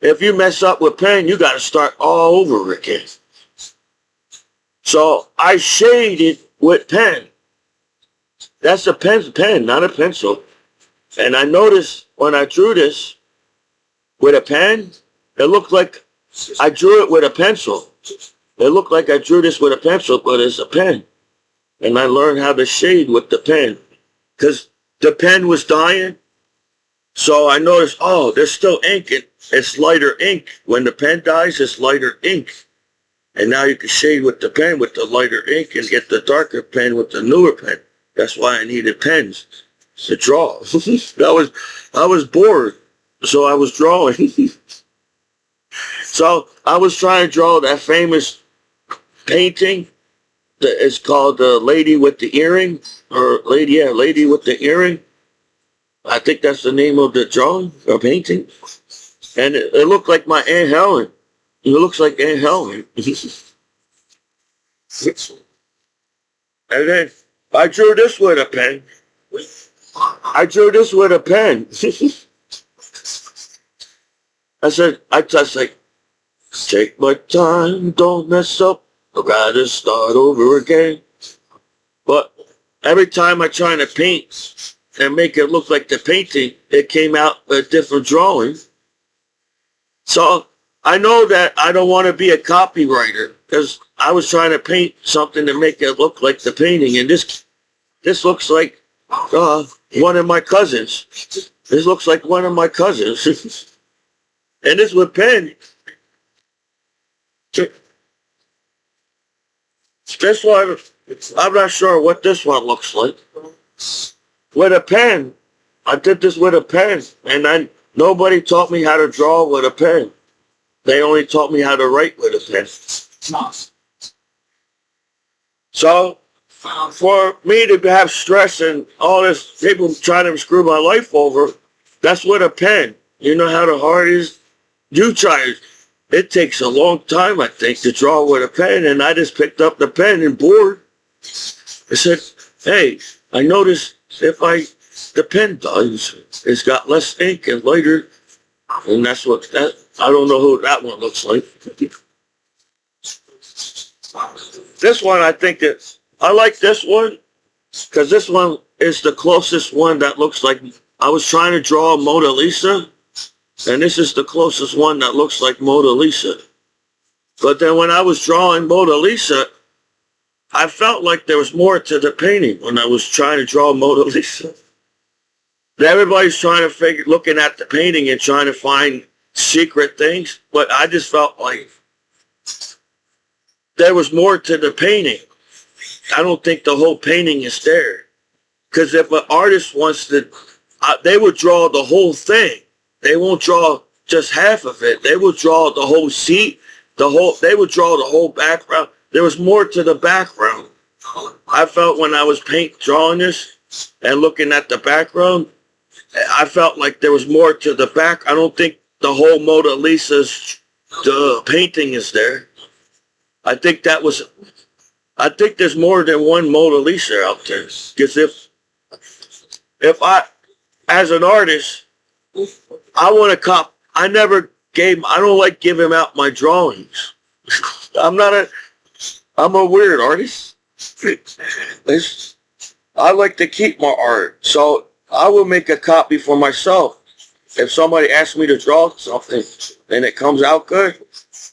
if you mess up with pen, you got to start all over again. So I shaded with pen. That's a pen, not a pencil. And I noticed when I drew this with a pen, it looked like I drew it with a pencil. It looked like I drew this with a pencil, but it's a pen. And I learned how to shade with the pen. Because the pen was dying. So I noticed, oh, there's still ink. It's lighter ink. When the pen dies, it's lighter ink. And now you can shade with the pen with the lighter ink and get the darker pen with the newer pen. That's why I needed pens to draw. I was bored, so I was drawing. So I was trying to draw that famous painting that is called the Lady with the Earring, or Lady with the Earring. I think that's the name of the drawing or painting. And it looked like my Aunt Helen. It looks like Aunt Helen. And then I drew this with a pen. I drew this with a pen. I just like, take my time, don't mess up, I'd rather start over again. But every time I try to paint and make it look like the painting, it came out a different drawing. So I know that I don't want to be a copywriter because I was trying to paint something to make it look like the painting. And this looks like one of my cousins. This looks like one of my cousins. And this with pen. This one, I'm not sure what this one looks like. With a pen. I did this with a pen. And nobody taught me how to draw with a pen. They only taught me how to write with a pen. So, for me to have stress and all this, people trying to screw my life over, that's with a pen. You know how hard it is? You try it. It takes a long time, I think, to draw with a pen, and I just picked up the pen and bored. I said, hey, I noticed the pen does, it's got less ink and lighter, and I don't know who that one looks like. This one, I think I like this one, because this one is the closest one that looks like, I was trying to draw Mona Lisa, and this is the closest one that looks like Mona Lisa. But then when I was drawing Mona Lisa, I felt like there was more to the painting when I was trying to draw Mona Lisa. Everybody's trying to looking at the painting and trying to find secret things, but I just felt like there was more to the painting. I don't think the whole painting is there. Because if an artist wants to, they would draw the whole thing. They won't draw just half of it. They will draw the whole seat, they would draw the whole background. There was more to the background. I felt when I was drawing this and looking at the background, I felt like there was more to the back. I don't think the whole Mona Lisa's painting is there. I think there's more than one Mona Lisa out there. Because if I, as an artist, I want to I don't like giving out my drawings. I'm a weird artist. I like to keep my art. So I will make a copy for myself. If somebody asks me to draw something and it comes out good,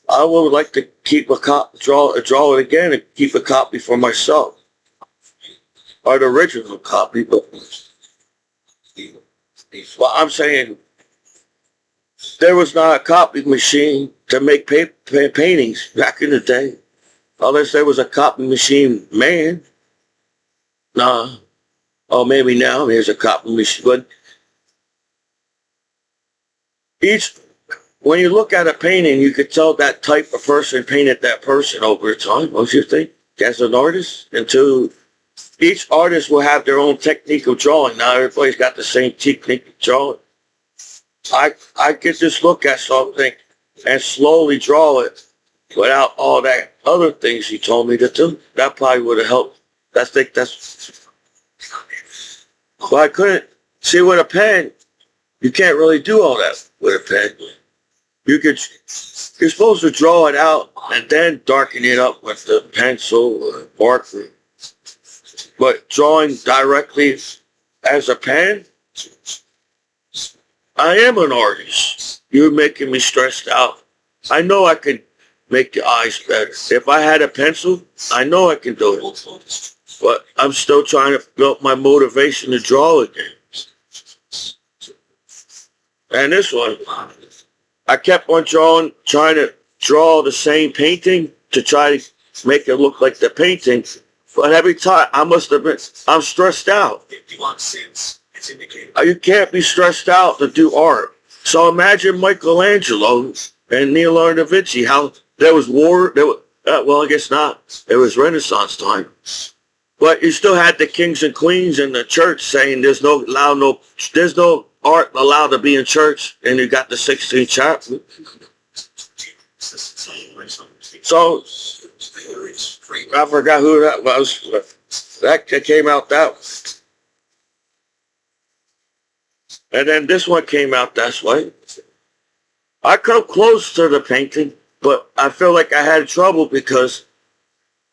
I would like to keep draw it again and keep a copy for myself. Or the original copy, but I'm saying there was not a copy machine to make paintings back in the day. Unless there was a copy machine man. Nah. Or maybe now there's a copy machine. But when you look at a painting, you could tell that type of person painted that person over time, don't you think? As an artist. Each artist will have their own technique of drawing. Not everybody's got the same technique of drawing. I could just look at something and slowly draw it without all that other things he told me to do. That probably would have helped. I think that's... But I couldn't. See, with a pen, you can't really do all that with a pen. You're supposed to draw it out and then darken it up with the pencil or marker. But drawing directly as a pen, I am an artist. You're making me stressed out. I know I can make the eyes better. If I had a pencil, I know I can do it. But I'm still trying to build my motivation to draw again. And this one, I kept on trying to draw the same painting to try to make it look like the painting. But every time I'm stressed out. You can't be stressed out to do art. So imagine Michelangelo and Leonardo da Vinci, how there was war. Well, I guess not. It was Renaissance time. But you still had the kings and queens in the church saying there's no art allowed to be in church, and you got the 16th chapter. So I forgot who that was. That came out that way. And then this one came out that way. I come close to the painting, but I feel like I had trouble because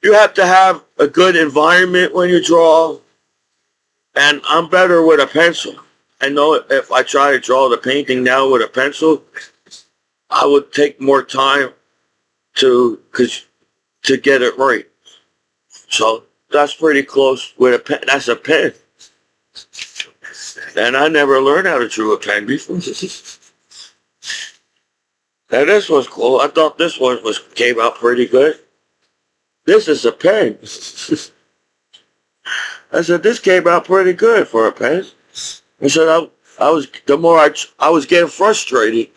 you have to have a good environment when you draw, and I'm better with a pencil. I know if I try to draw the painting now with a pencil, I would take more time to get it right. So that's pretty close with a pen. That's a pen. And I never learned how to draw a pen before. Now this was cool. I thought this one came out pretty good. This is a pen. I said, this came out pretty good for a pen. I said, I was getting frustrated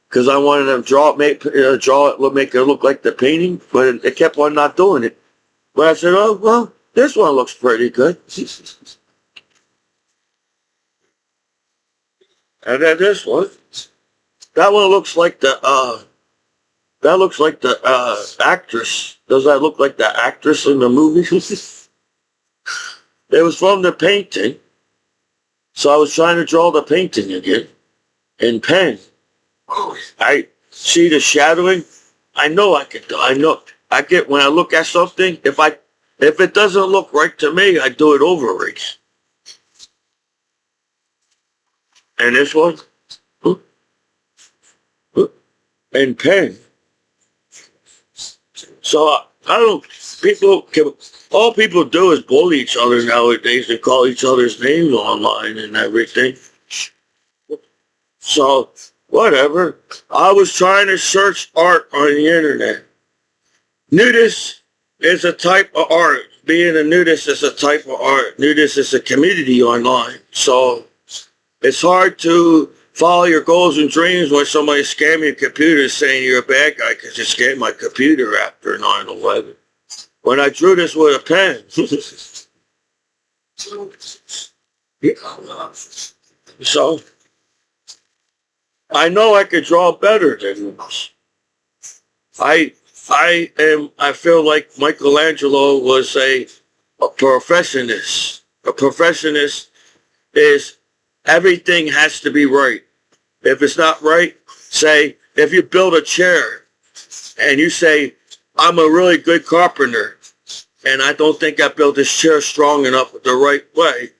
because I wanted to make it look like the painting, but it kept on not doing it. But I said, oh, well, this one looks pretty good. And then this one, that one looks like the actress. Does that look like the actress in the movie? It was from the painting. So I was trying to draw the painting again in pen. I see the shadowing. I know I can do. I get when I look at something. If it doesn't look right to me, I do it over right. And this one, in pen. So all people do is bully each other nowadays and call each other's names online and everything. So, whatever. I was trying to search art on the internet. Nudist is a type of art. Being a nudist is a type of art. Nudist is a community online. So, it's hard to follow your goals and dreams when somebody's scamming your computer saying you're a bad guy because you scammed my computer after 9/11. When I drew this with a pen, so I know I could draw better than this. I feel like Michelangelo was a perfectionist. A perfectionist is everything has to be right. If it's not right, say, if you build a chair and you say, I'm a really good carpenter and I don't think I built this chair strong enough the right way,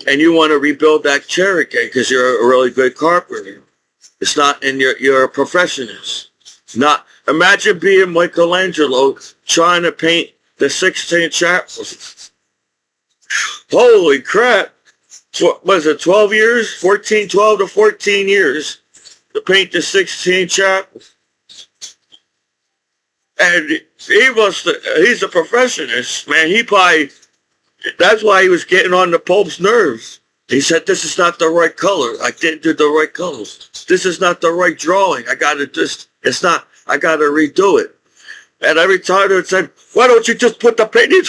and you want to rebuild that chair again because you're a really good carpenter. It's not, and you're a perfectionist. Not, imagine being Michelangelo trying to paint the 16th chapter. Holy crap. Was it 12 years? 12 to 14 years to paint the 16th chapter. And he's a perfectionist, man. That's why he was getting on the Pope's nerves. He said, this is not the right color. I didn't do the right colors. This is not the right drawing. I got to redo it. And every time it said, why don't you just put the painting?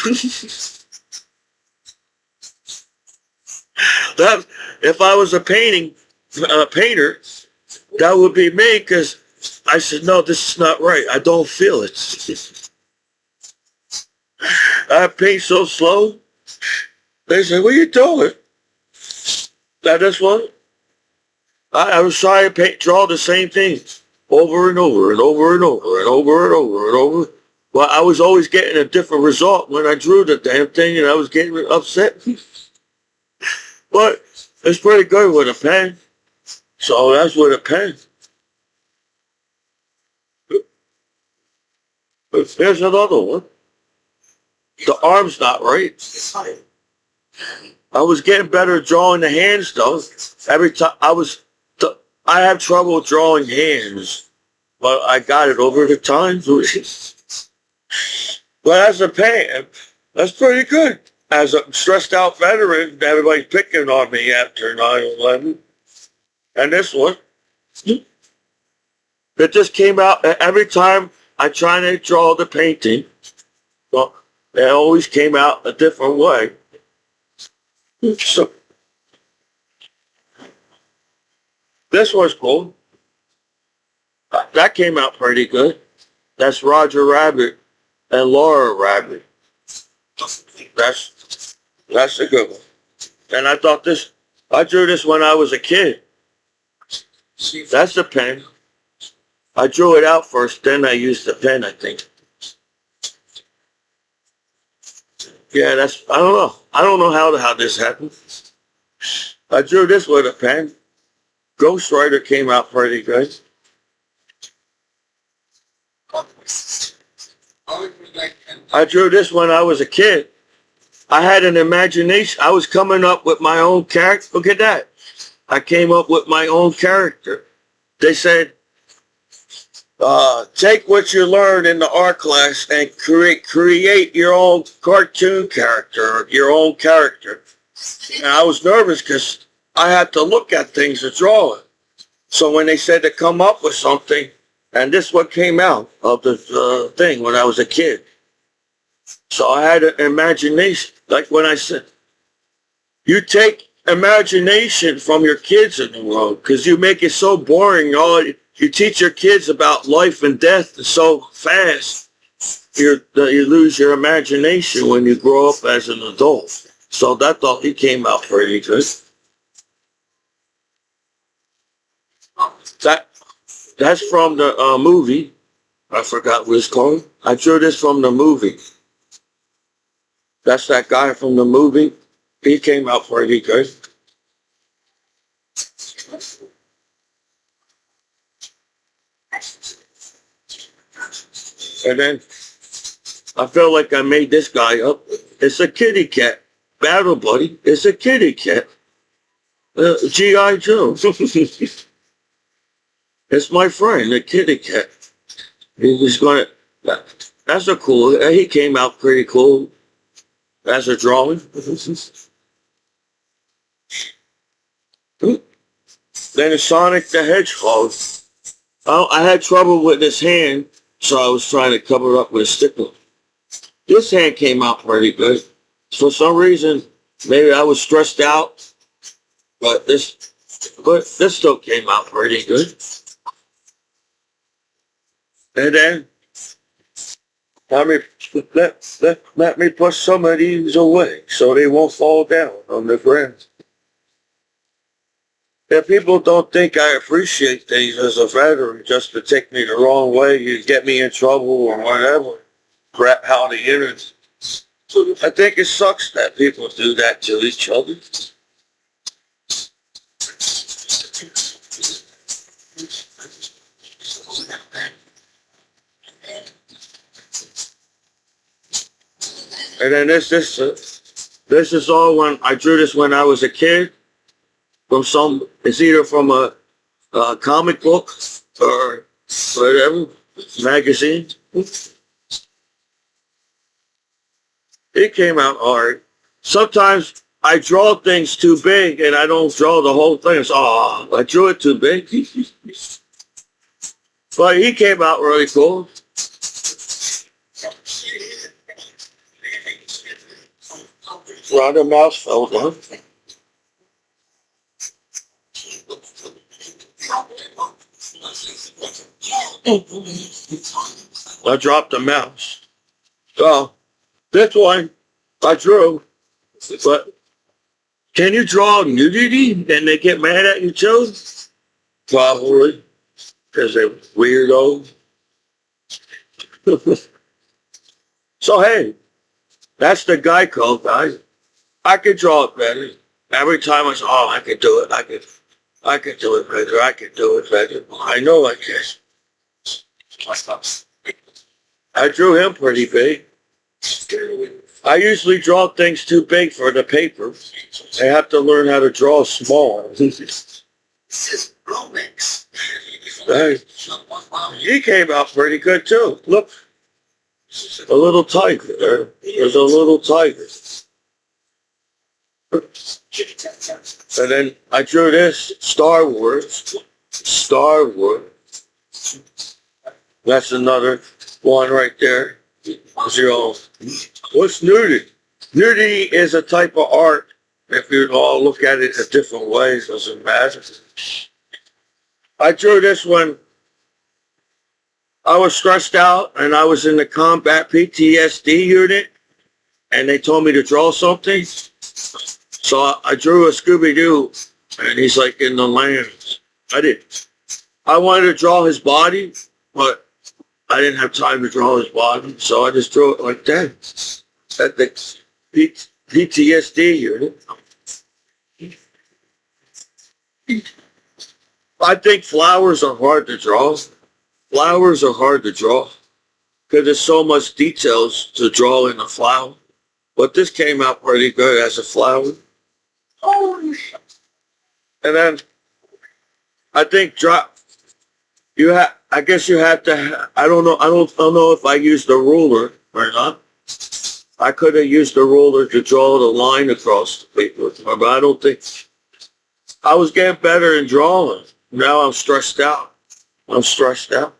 If I was a painter, that would be me, because I said, no, this is not right. I don't feel it. I paint so slow. They said, what are you doing? This one. I was trying to draw the same thing over and over and over and over and over and over and over. Well, I was always getting a different result when I drew the damn thing, and I was getting upset. But it's pretty good with a pen. So that's with a pen. There's another one. The arm's not right. I was getting better at drawing the hands though. Every time I have trouble drawing hands, but I got it over the time. But as a pen, that's pretty good. As a stressed out veteran, everybody's picking on me after 9/11. And this one, it just came out every time I try to draw the painting. Well, it always came out a different way. So this was cool. That came out pretty good. That's Roger Rabbit and Laura Rabbit. That's a good one. And I drew this when I was a kid. That's the pen. I drew it out first, then I used the pen, I think. Yeah, I don't know. I don't know how this happened. I drew this with a pen. Ghost Rider came out pretty good. I drew this when I was a kid. I had an imagination. I was coming up with my own character. Look at that. I came up with my own character. They said, take what you learned in the art class and create your own cartoon character, your own character. And I was nervous because I had to look at things and draw it. So when they said to come up with something, and this what came out of the thing when I was a kid. So I had an imagination, like when I said, you take imagination from your kids in the world because you make it so boring. You teach your kids about life and death so fast, you lose your imagination when you grow up as an adult. So that thought he came out pretty good. That's from the movie. I forgot what it's called. I drew this from the movie. That's that guy from the movie. He came out pretty good. And then I feel like I made this guy up. It's a kitty cat. Battle Buddy. It's a kitty cat. G.I. Joe. It's my friend, the kitty cat. He's gonna. That's a cool. He came out pretty cool. As a drawing. Then Sonic the Hedgehog. I had trouble with his hand, so I was trying to cover up with a sticker. This hand came out pretty good. For some reason, maybe I was stressed out, but this still came out pretty good. And then let me put some of these away so they won't fall down on the ground. If people don't think I appreciate things as a veteran just to take me the wrong way, you get me in trouble or whatever, crap how the internet. I think it sucks that people do that to each other. And then this is all when I drew this when I was a kid. It's either from a comic book or whatever magazine. It came out hard. Sometimes I draw things too big and I don't draw the whole thing. I drew it too big. But he came out really cool. The mouse fell down. I dropped the mouse. So, this one I drew, but can you draw nudity and they get mad at you too? Probably, because they're weirdos. So hey, that's the Geico guy. I could draw it better. Every time I say, I could do it. I could do it better. I could do it better. I know I can. I drew him pretty big. I usually draw things too big for the paper. I have to learn how to draw small. This is Rolex. He came out pretty good too. Look, A little tiger there. There's a little tiger. And then I drew this, Star Wars. Star Wars. That's another one right there. Zero. What's nudity? Nudity is a type of art. If you all look at it in different ways, doesn't matter. I drew this one. I was stressed out and I was in the combat PTSD unit and they told me to draw something. So I drew a Scooby-Doo and he's like in the land. I wanted to draw his body, but I didn't have time to draw his body. So I just drew it like that. At the PTSD unit. I think flowers are hard to draw. Flowers are hard to draw because there's so much details to draw in a flower. But this came out pretty good as a flower. And then I think I guess you have to. I don't know if I used a ruler or not. I could have used a ruler to draw the line across the paper, but I don't think. I was getting better in drawing. Now I'm stressed out. I'm stressed out.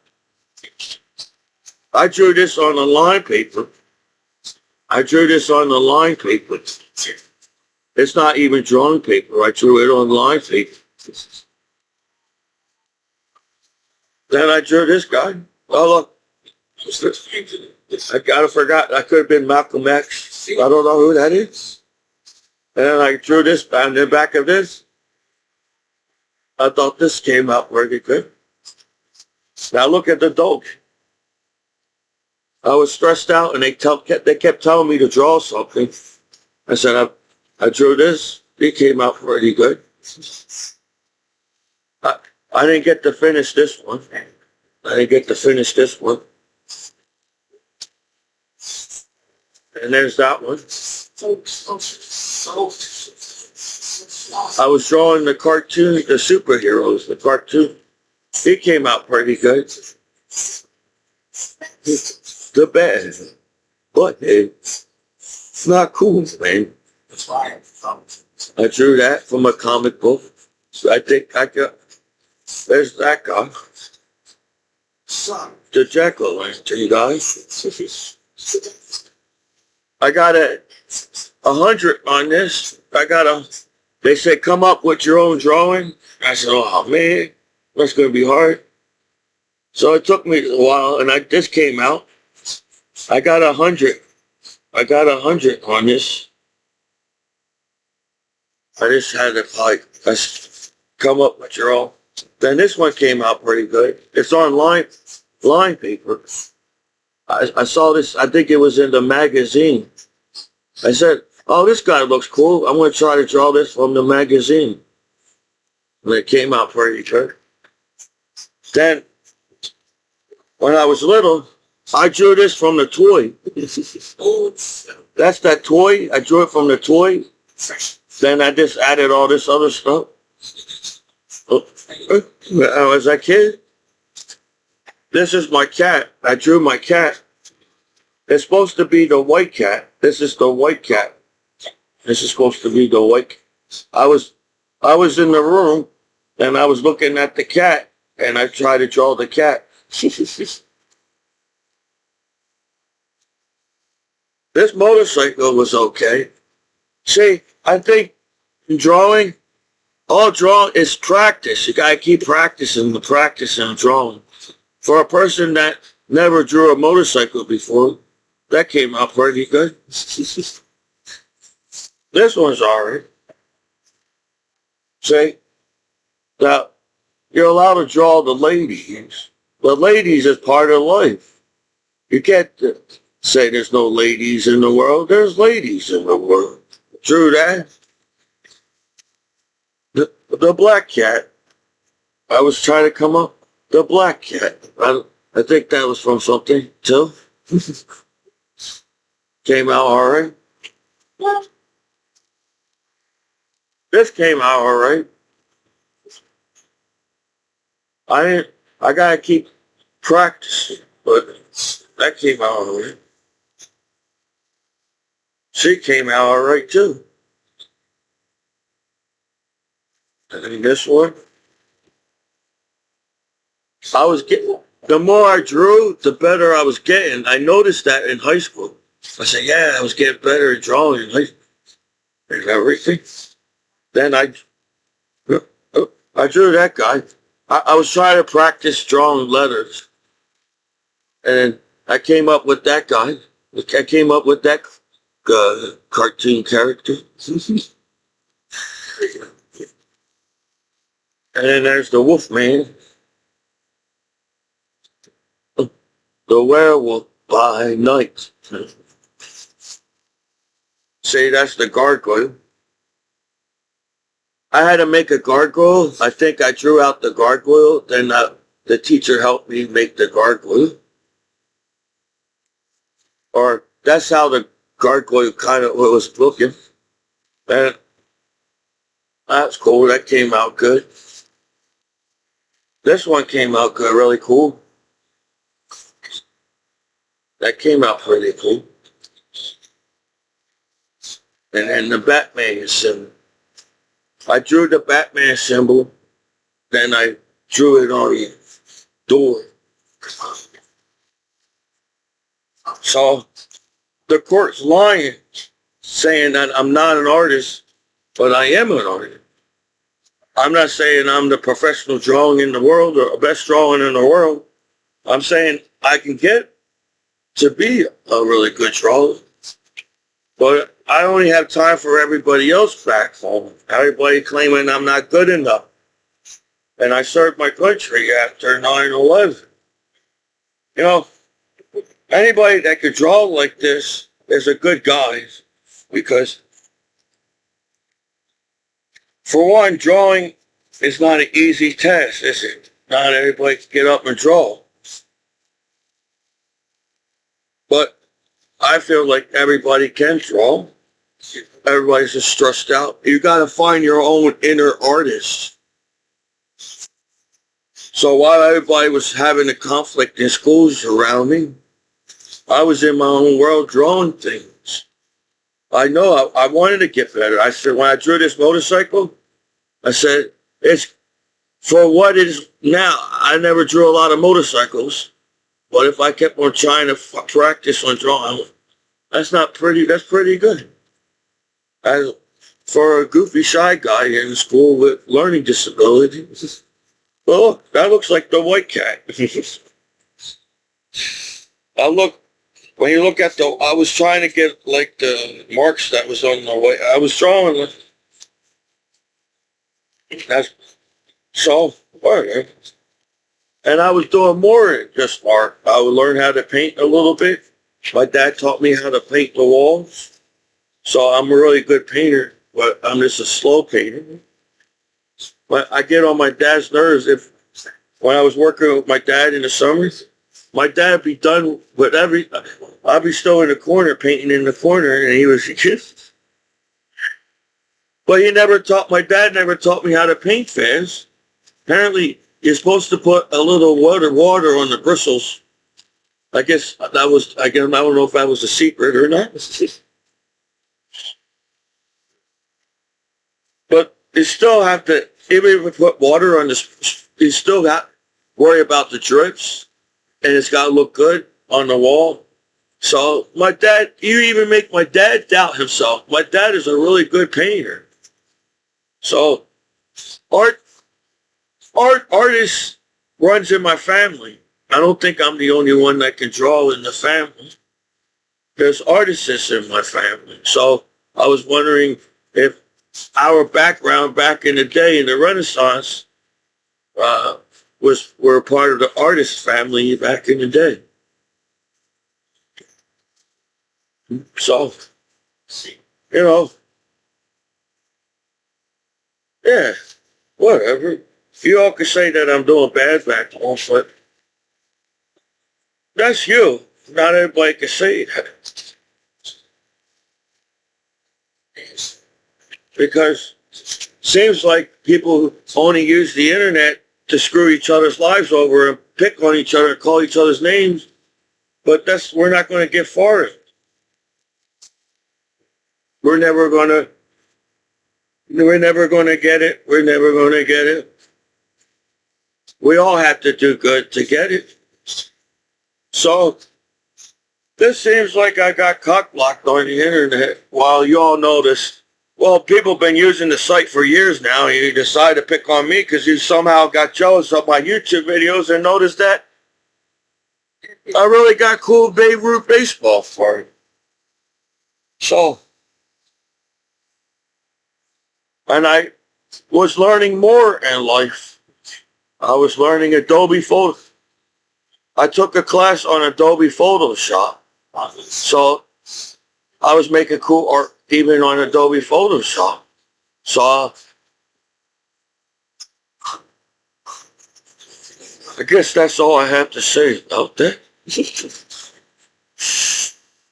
I drew this on the line paper. I drew this on the line paper. It's not even drawing paper. I drew it on line paper. Then I drew this guy. Oh, look. I gotta forgot. I could have been Malcolm X. I don't know who that is. And then I drew this on the back of this. I thought this came out pretty good. Now look at the dog. I was stressed out and they kept telling me to draw something. I said, I drew this. It came out pretty good. I didn't get to finish this one. And there's that one. I was drawing the cartoon, the superheroes, the cartoon. It came out pretty good. The bad. But it's not cool, man. I drew that from a comic book. So I think I got, there's that guy. The Jack-o'-lantern guy. I got 100 on this. They said, come up with your own drawing. I said, oh man, that's going to be hard. So it took me a while and this came out. I got 100. I got 100 on this. I just had to come up with your own. Then this one came out pretty good. It's on line paper. I saw this, I think it was in the magazine. I said, oh, this guy looks cool. I'm going to try to draw this from the magazine. And it came out pretty good. Then, when I was little, I drew this from the toy. That's that toy. I drew it from the toy. Then I just added all this other stuff. As a kid, this is my cat. I drew my cat. It's supposed to be the white cat. This is the white cat. This is supposed to be the white. I was in the room and I was looking at the cat and I tried to draw the cat. This motorcycle was okay. See, I think drawing, all drawing is practice. You gotta keep practicing drawing. For a person that never drew a motorcycle before, that came out pretty good. This one's alright. See, now you're allowed to draw the ladies. The ladies is part of life. You can't say there's no ladies in the world. There's ladies in the world. True that. The black cat. I was trying to come up. The black cat. I think that was from something too. Came out alright. This came out alright. I gotta keep practicing, but That came out all right. She came out all right too. And this one, I was getting, the more I drew, the better I was getting. I noticed that in high school. I said, yeah, I was getting better at drawing in high school and everything. Then I drew that guy. I was trying to practice drawing letters. And then I came up with that guy. I came up with that cartoon character. And then there's the wolf man. The werewolf by night. See, that's the gargoyle. I had to make a gargoyle. I think I drew out the gargoyle. Then the teacher helped me make the gargoyle. Or that's how the gargoyle kind of was looking. And that's cool. That came out good. This one came out good, really cool. That came out pretty cool. And then the Batman symbol. I drew the Batman symbol, then I drew it on the door. So the court's lying, saying that I'm not an artist, but I am an artist. I'm not saying I'm the professional drawing in the world or the best drawing in the world. I'm saying I can get to be a really good drawer, but I only have time for everybody else back home. Everybody claiming I'm not good enough. And I served my country after 9/11. You know, anybody that could draw like this is a good guy, because for one, drawing is not an easy task, is it? Not everybody can get up and draw. But I feel like everybody can draw. Everybody's just stressed out. You got to find your own inner artist. So while everybody was having a conflict in schools around me, I was in my own world drawing things. I know I wanted to get better. I said, when I drew this motorcycle, I said, it's for what it is now. I never drew a lot of motorcycles. But if I kept on trying to practice on drawing, that's pretty good. As for a goofy, shy guy in school with learning disabilities, well, that looks like the white cat. When you look at I was trying to get like the marks that was on the white, I was drawing, whatever. And I was doing more than just art. I would learn how to paint a little bit. My dad taught me how to paint the walls. So I'm a really good painter, but I'm just a slow painter. But I get on my dad's nerves when I was working with my dad in the summers, my dad would be done with I'd be still in the corner, painting in the corner, and he was just. But my dad never taught me how to paint fast. Apparently, you're supposed to put a little water on the bristles. I don't know if that was a secret or not. But you still have to, even if you put water on this, you still got to worry about the drips, and it's got to look good on the wall. So you even make my dad doubt himself. My dad is a really good painter. So artist runs in my family. I don't think I'm the only one that can draw in the family. There's artists in my family. So I was wondering if our background back in the day in the Renaissance were part of the artist family back in the day. So, yeah, whatever. You all can say that I'm doing bad back home, but that's you. Not everybody can say that. Because it seems like people only use the internet to screw each other's lives over and pick on each other and call each other's names. But we're not going to get far. We're never going to, we're never going to get it. We're never going to get it. We all have to do good to get it. So this seems like I got cock blocked on the internet. While you all know this, well, people have been using the site for years now. You decide to pick on me because you somehow got jealous of my YouTube videos and noticed that I really got cool Babe Ruth baseball for it. So, and I was learning more in life. I was learning Adobe Photo. I took a class on Adobe Photoshop. So I was making cool art even on Adobe Photoshop. So I guess that's all I have to say about that.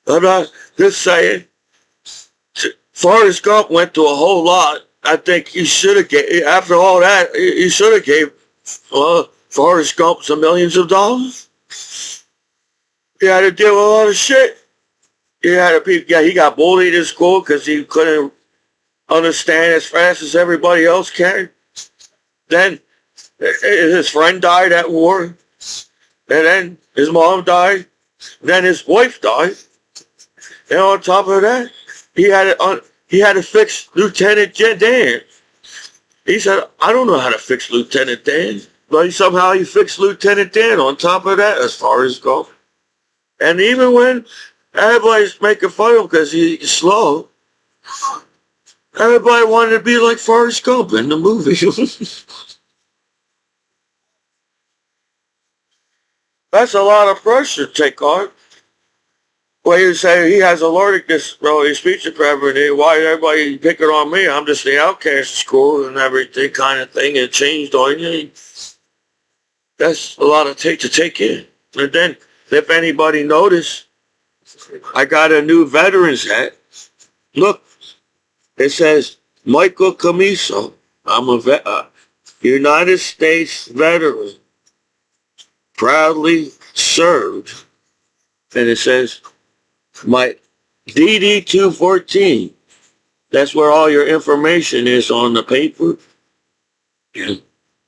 I'm not just saying. Forrest Gump went through a whole lot. I think he should have gave, after all that, he should have gave Forrest Gump some millions of dollars. He had to deal with a lot of shit. He got bullied in school because he couldn't understand as fast as everybody else can. Then his friend died at war. And then his mom died. Then his wife died. And on top of that, he had to fix Lieutenant Dan. He said, I don't know how to fix Lieutenant Dan. But somehow he fixed Lieutenant Dan on top of that as far as go. And even when everybody's making fun of him because he's slow, everybody wanted to be like Forrest Gump in the movie. That's a lot of pressure to take on. Well, you say he has a learning disability, speech impediment. Why is everybody picking on me? I'm just the outcast of school and everything kind of thing. It changed on you. That's a lot to take in. And then, if anybody noticed, I got a new veteran's hat. Look, it says Michael Commiso. I'm a United States veteran, proudly served. And it says my DD-214. That's where all your information is on the paper.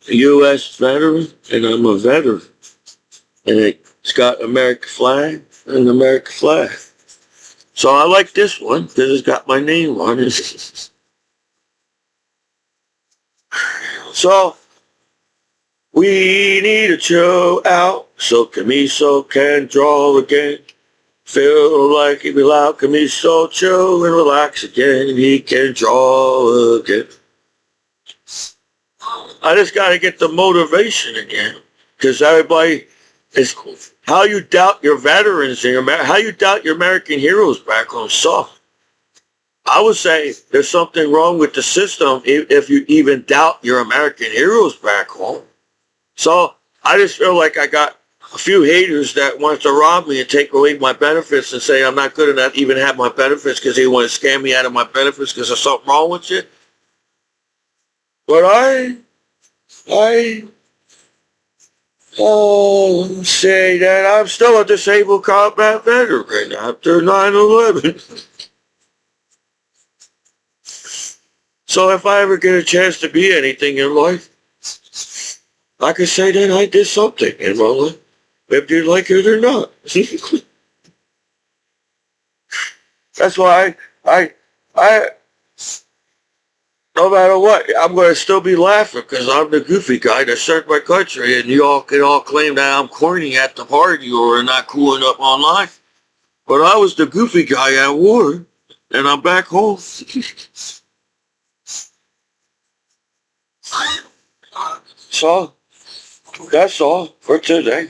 U.S. veteran, and I'm a veteran. And it's got American flag and American flag. So I like this one because it's got my name on it. So we need to chill out so Commiso can draw again. Feel like he be loud, Commiso chill and relax again. He can draw again. I just got to get the motivation again because everybody is how you doubt your veterans and how you doubt your American heroes back home. So I would say there's something wrong with the system if you even doubt your American heroes back home. So I just feel like I got a few haters that want to rob me and take away my benefits and say I'm not good enough to even have my benefits because they want to scam me out of my benefits because there's something wrong with you. But I say that I'm still a disabled combat veteran after 9/11. So if I ever get a chance to be anything in life, I can say that I did something in my life, if you like it or not. That's why I no matter what, I'm going to still be laughing because I'm the goofy guy that served my country, and you all can all claim that I'm corny at the party or not cool enough online. But I was the goofy guy at war, and I'm back home. So, that's all for today.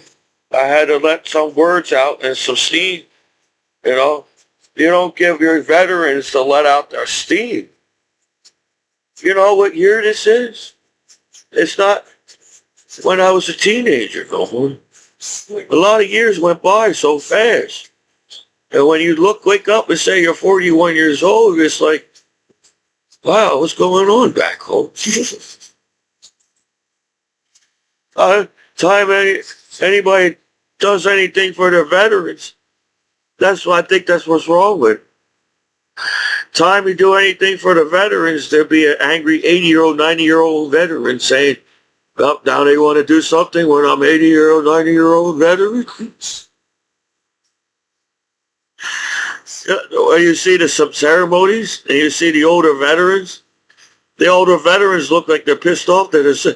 I had to let some words out and some steam. You know, you don't give your veterans to let out their steam. You know what year this is? It's not when I was a teenager, no. A lot of years went by so fast. And when you wake up and say you're 41 years old, it's like, wow, what's going on back home? Time anybody does anything for the veterans. That's what I think that's what's wrong with. Time you do anything for the veterans, there'd be an angry 80-year-old, 90-year-old veteran saying, well, now they want to do something when I'm 80-year-old, 90-year-old veteran. When you see some ceremonies and you see the older veterans look like they're pissed off that it's,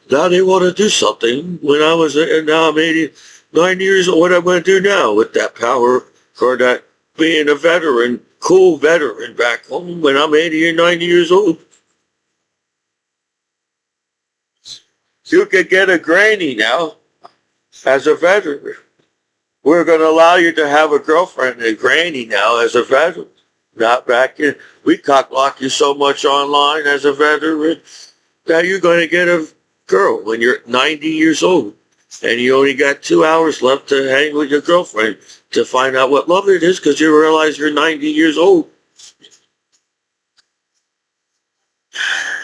now they want to do something when I was, and now I'm 89 years old. What am I going to do now with that power for that being a veteran, cool veteran back home when I'm 80 or 90 years old? You could get a granny now as a veteran. We're going to allow you to have a girlfriend, a granny now as a veteran. Not back in. We cockblock you so much online as a veteran that you're going to get a girl when you're 90 years old. And you only got 2 hours left to hang with your girlfriend to find out what love it is because you realize you're 90 years old.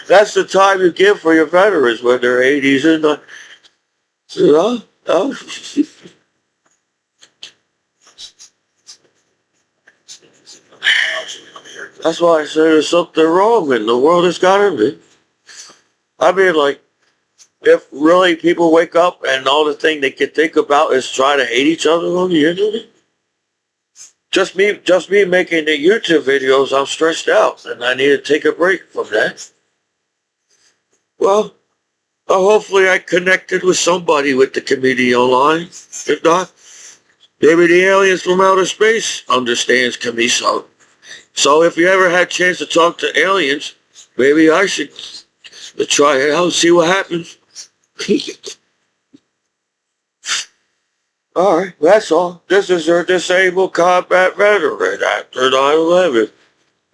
That's the time you give for your veterans when they're 80s and 90s. That's why I say there's something wrong in the world. It's gotta be. I mean, like, if really people wake up and all the thing they can think about is try to hate each other on the internet. Just me making the YouTube videos, I'm stressed out and I need to take a break from that. Well, hopefully I connected with somebody with the community online. If not, maybe the aliens from outer space understands Commiso. So if you ever had a chance to talk to aliens, maybe I should try it out and see what happens. Alright, that's all. This is your disabled combat veteran after 9/11.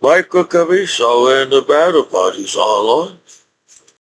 Michael Commiso and the Battle Buddies online.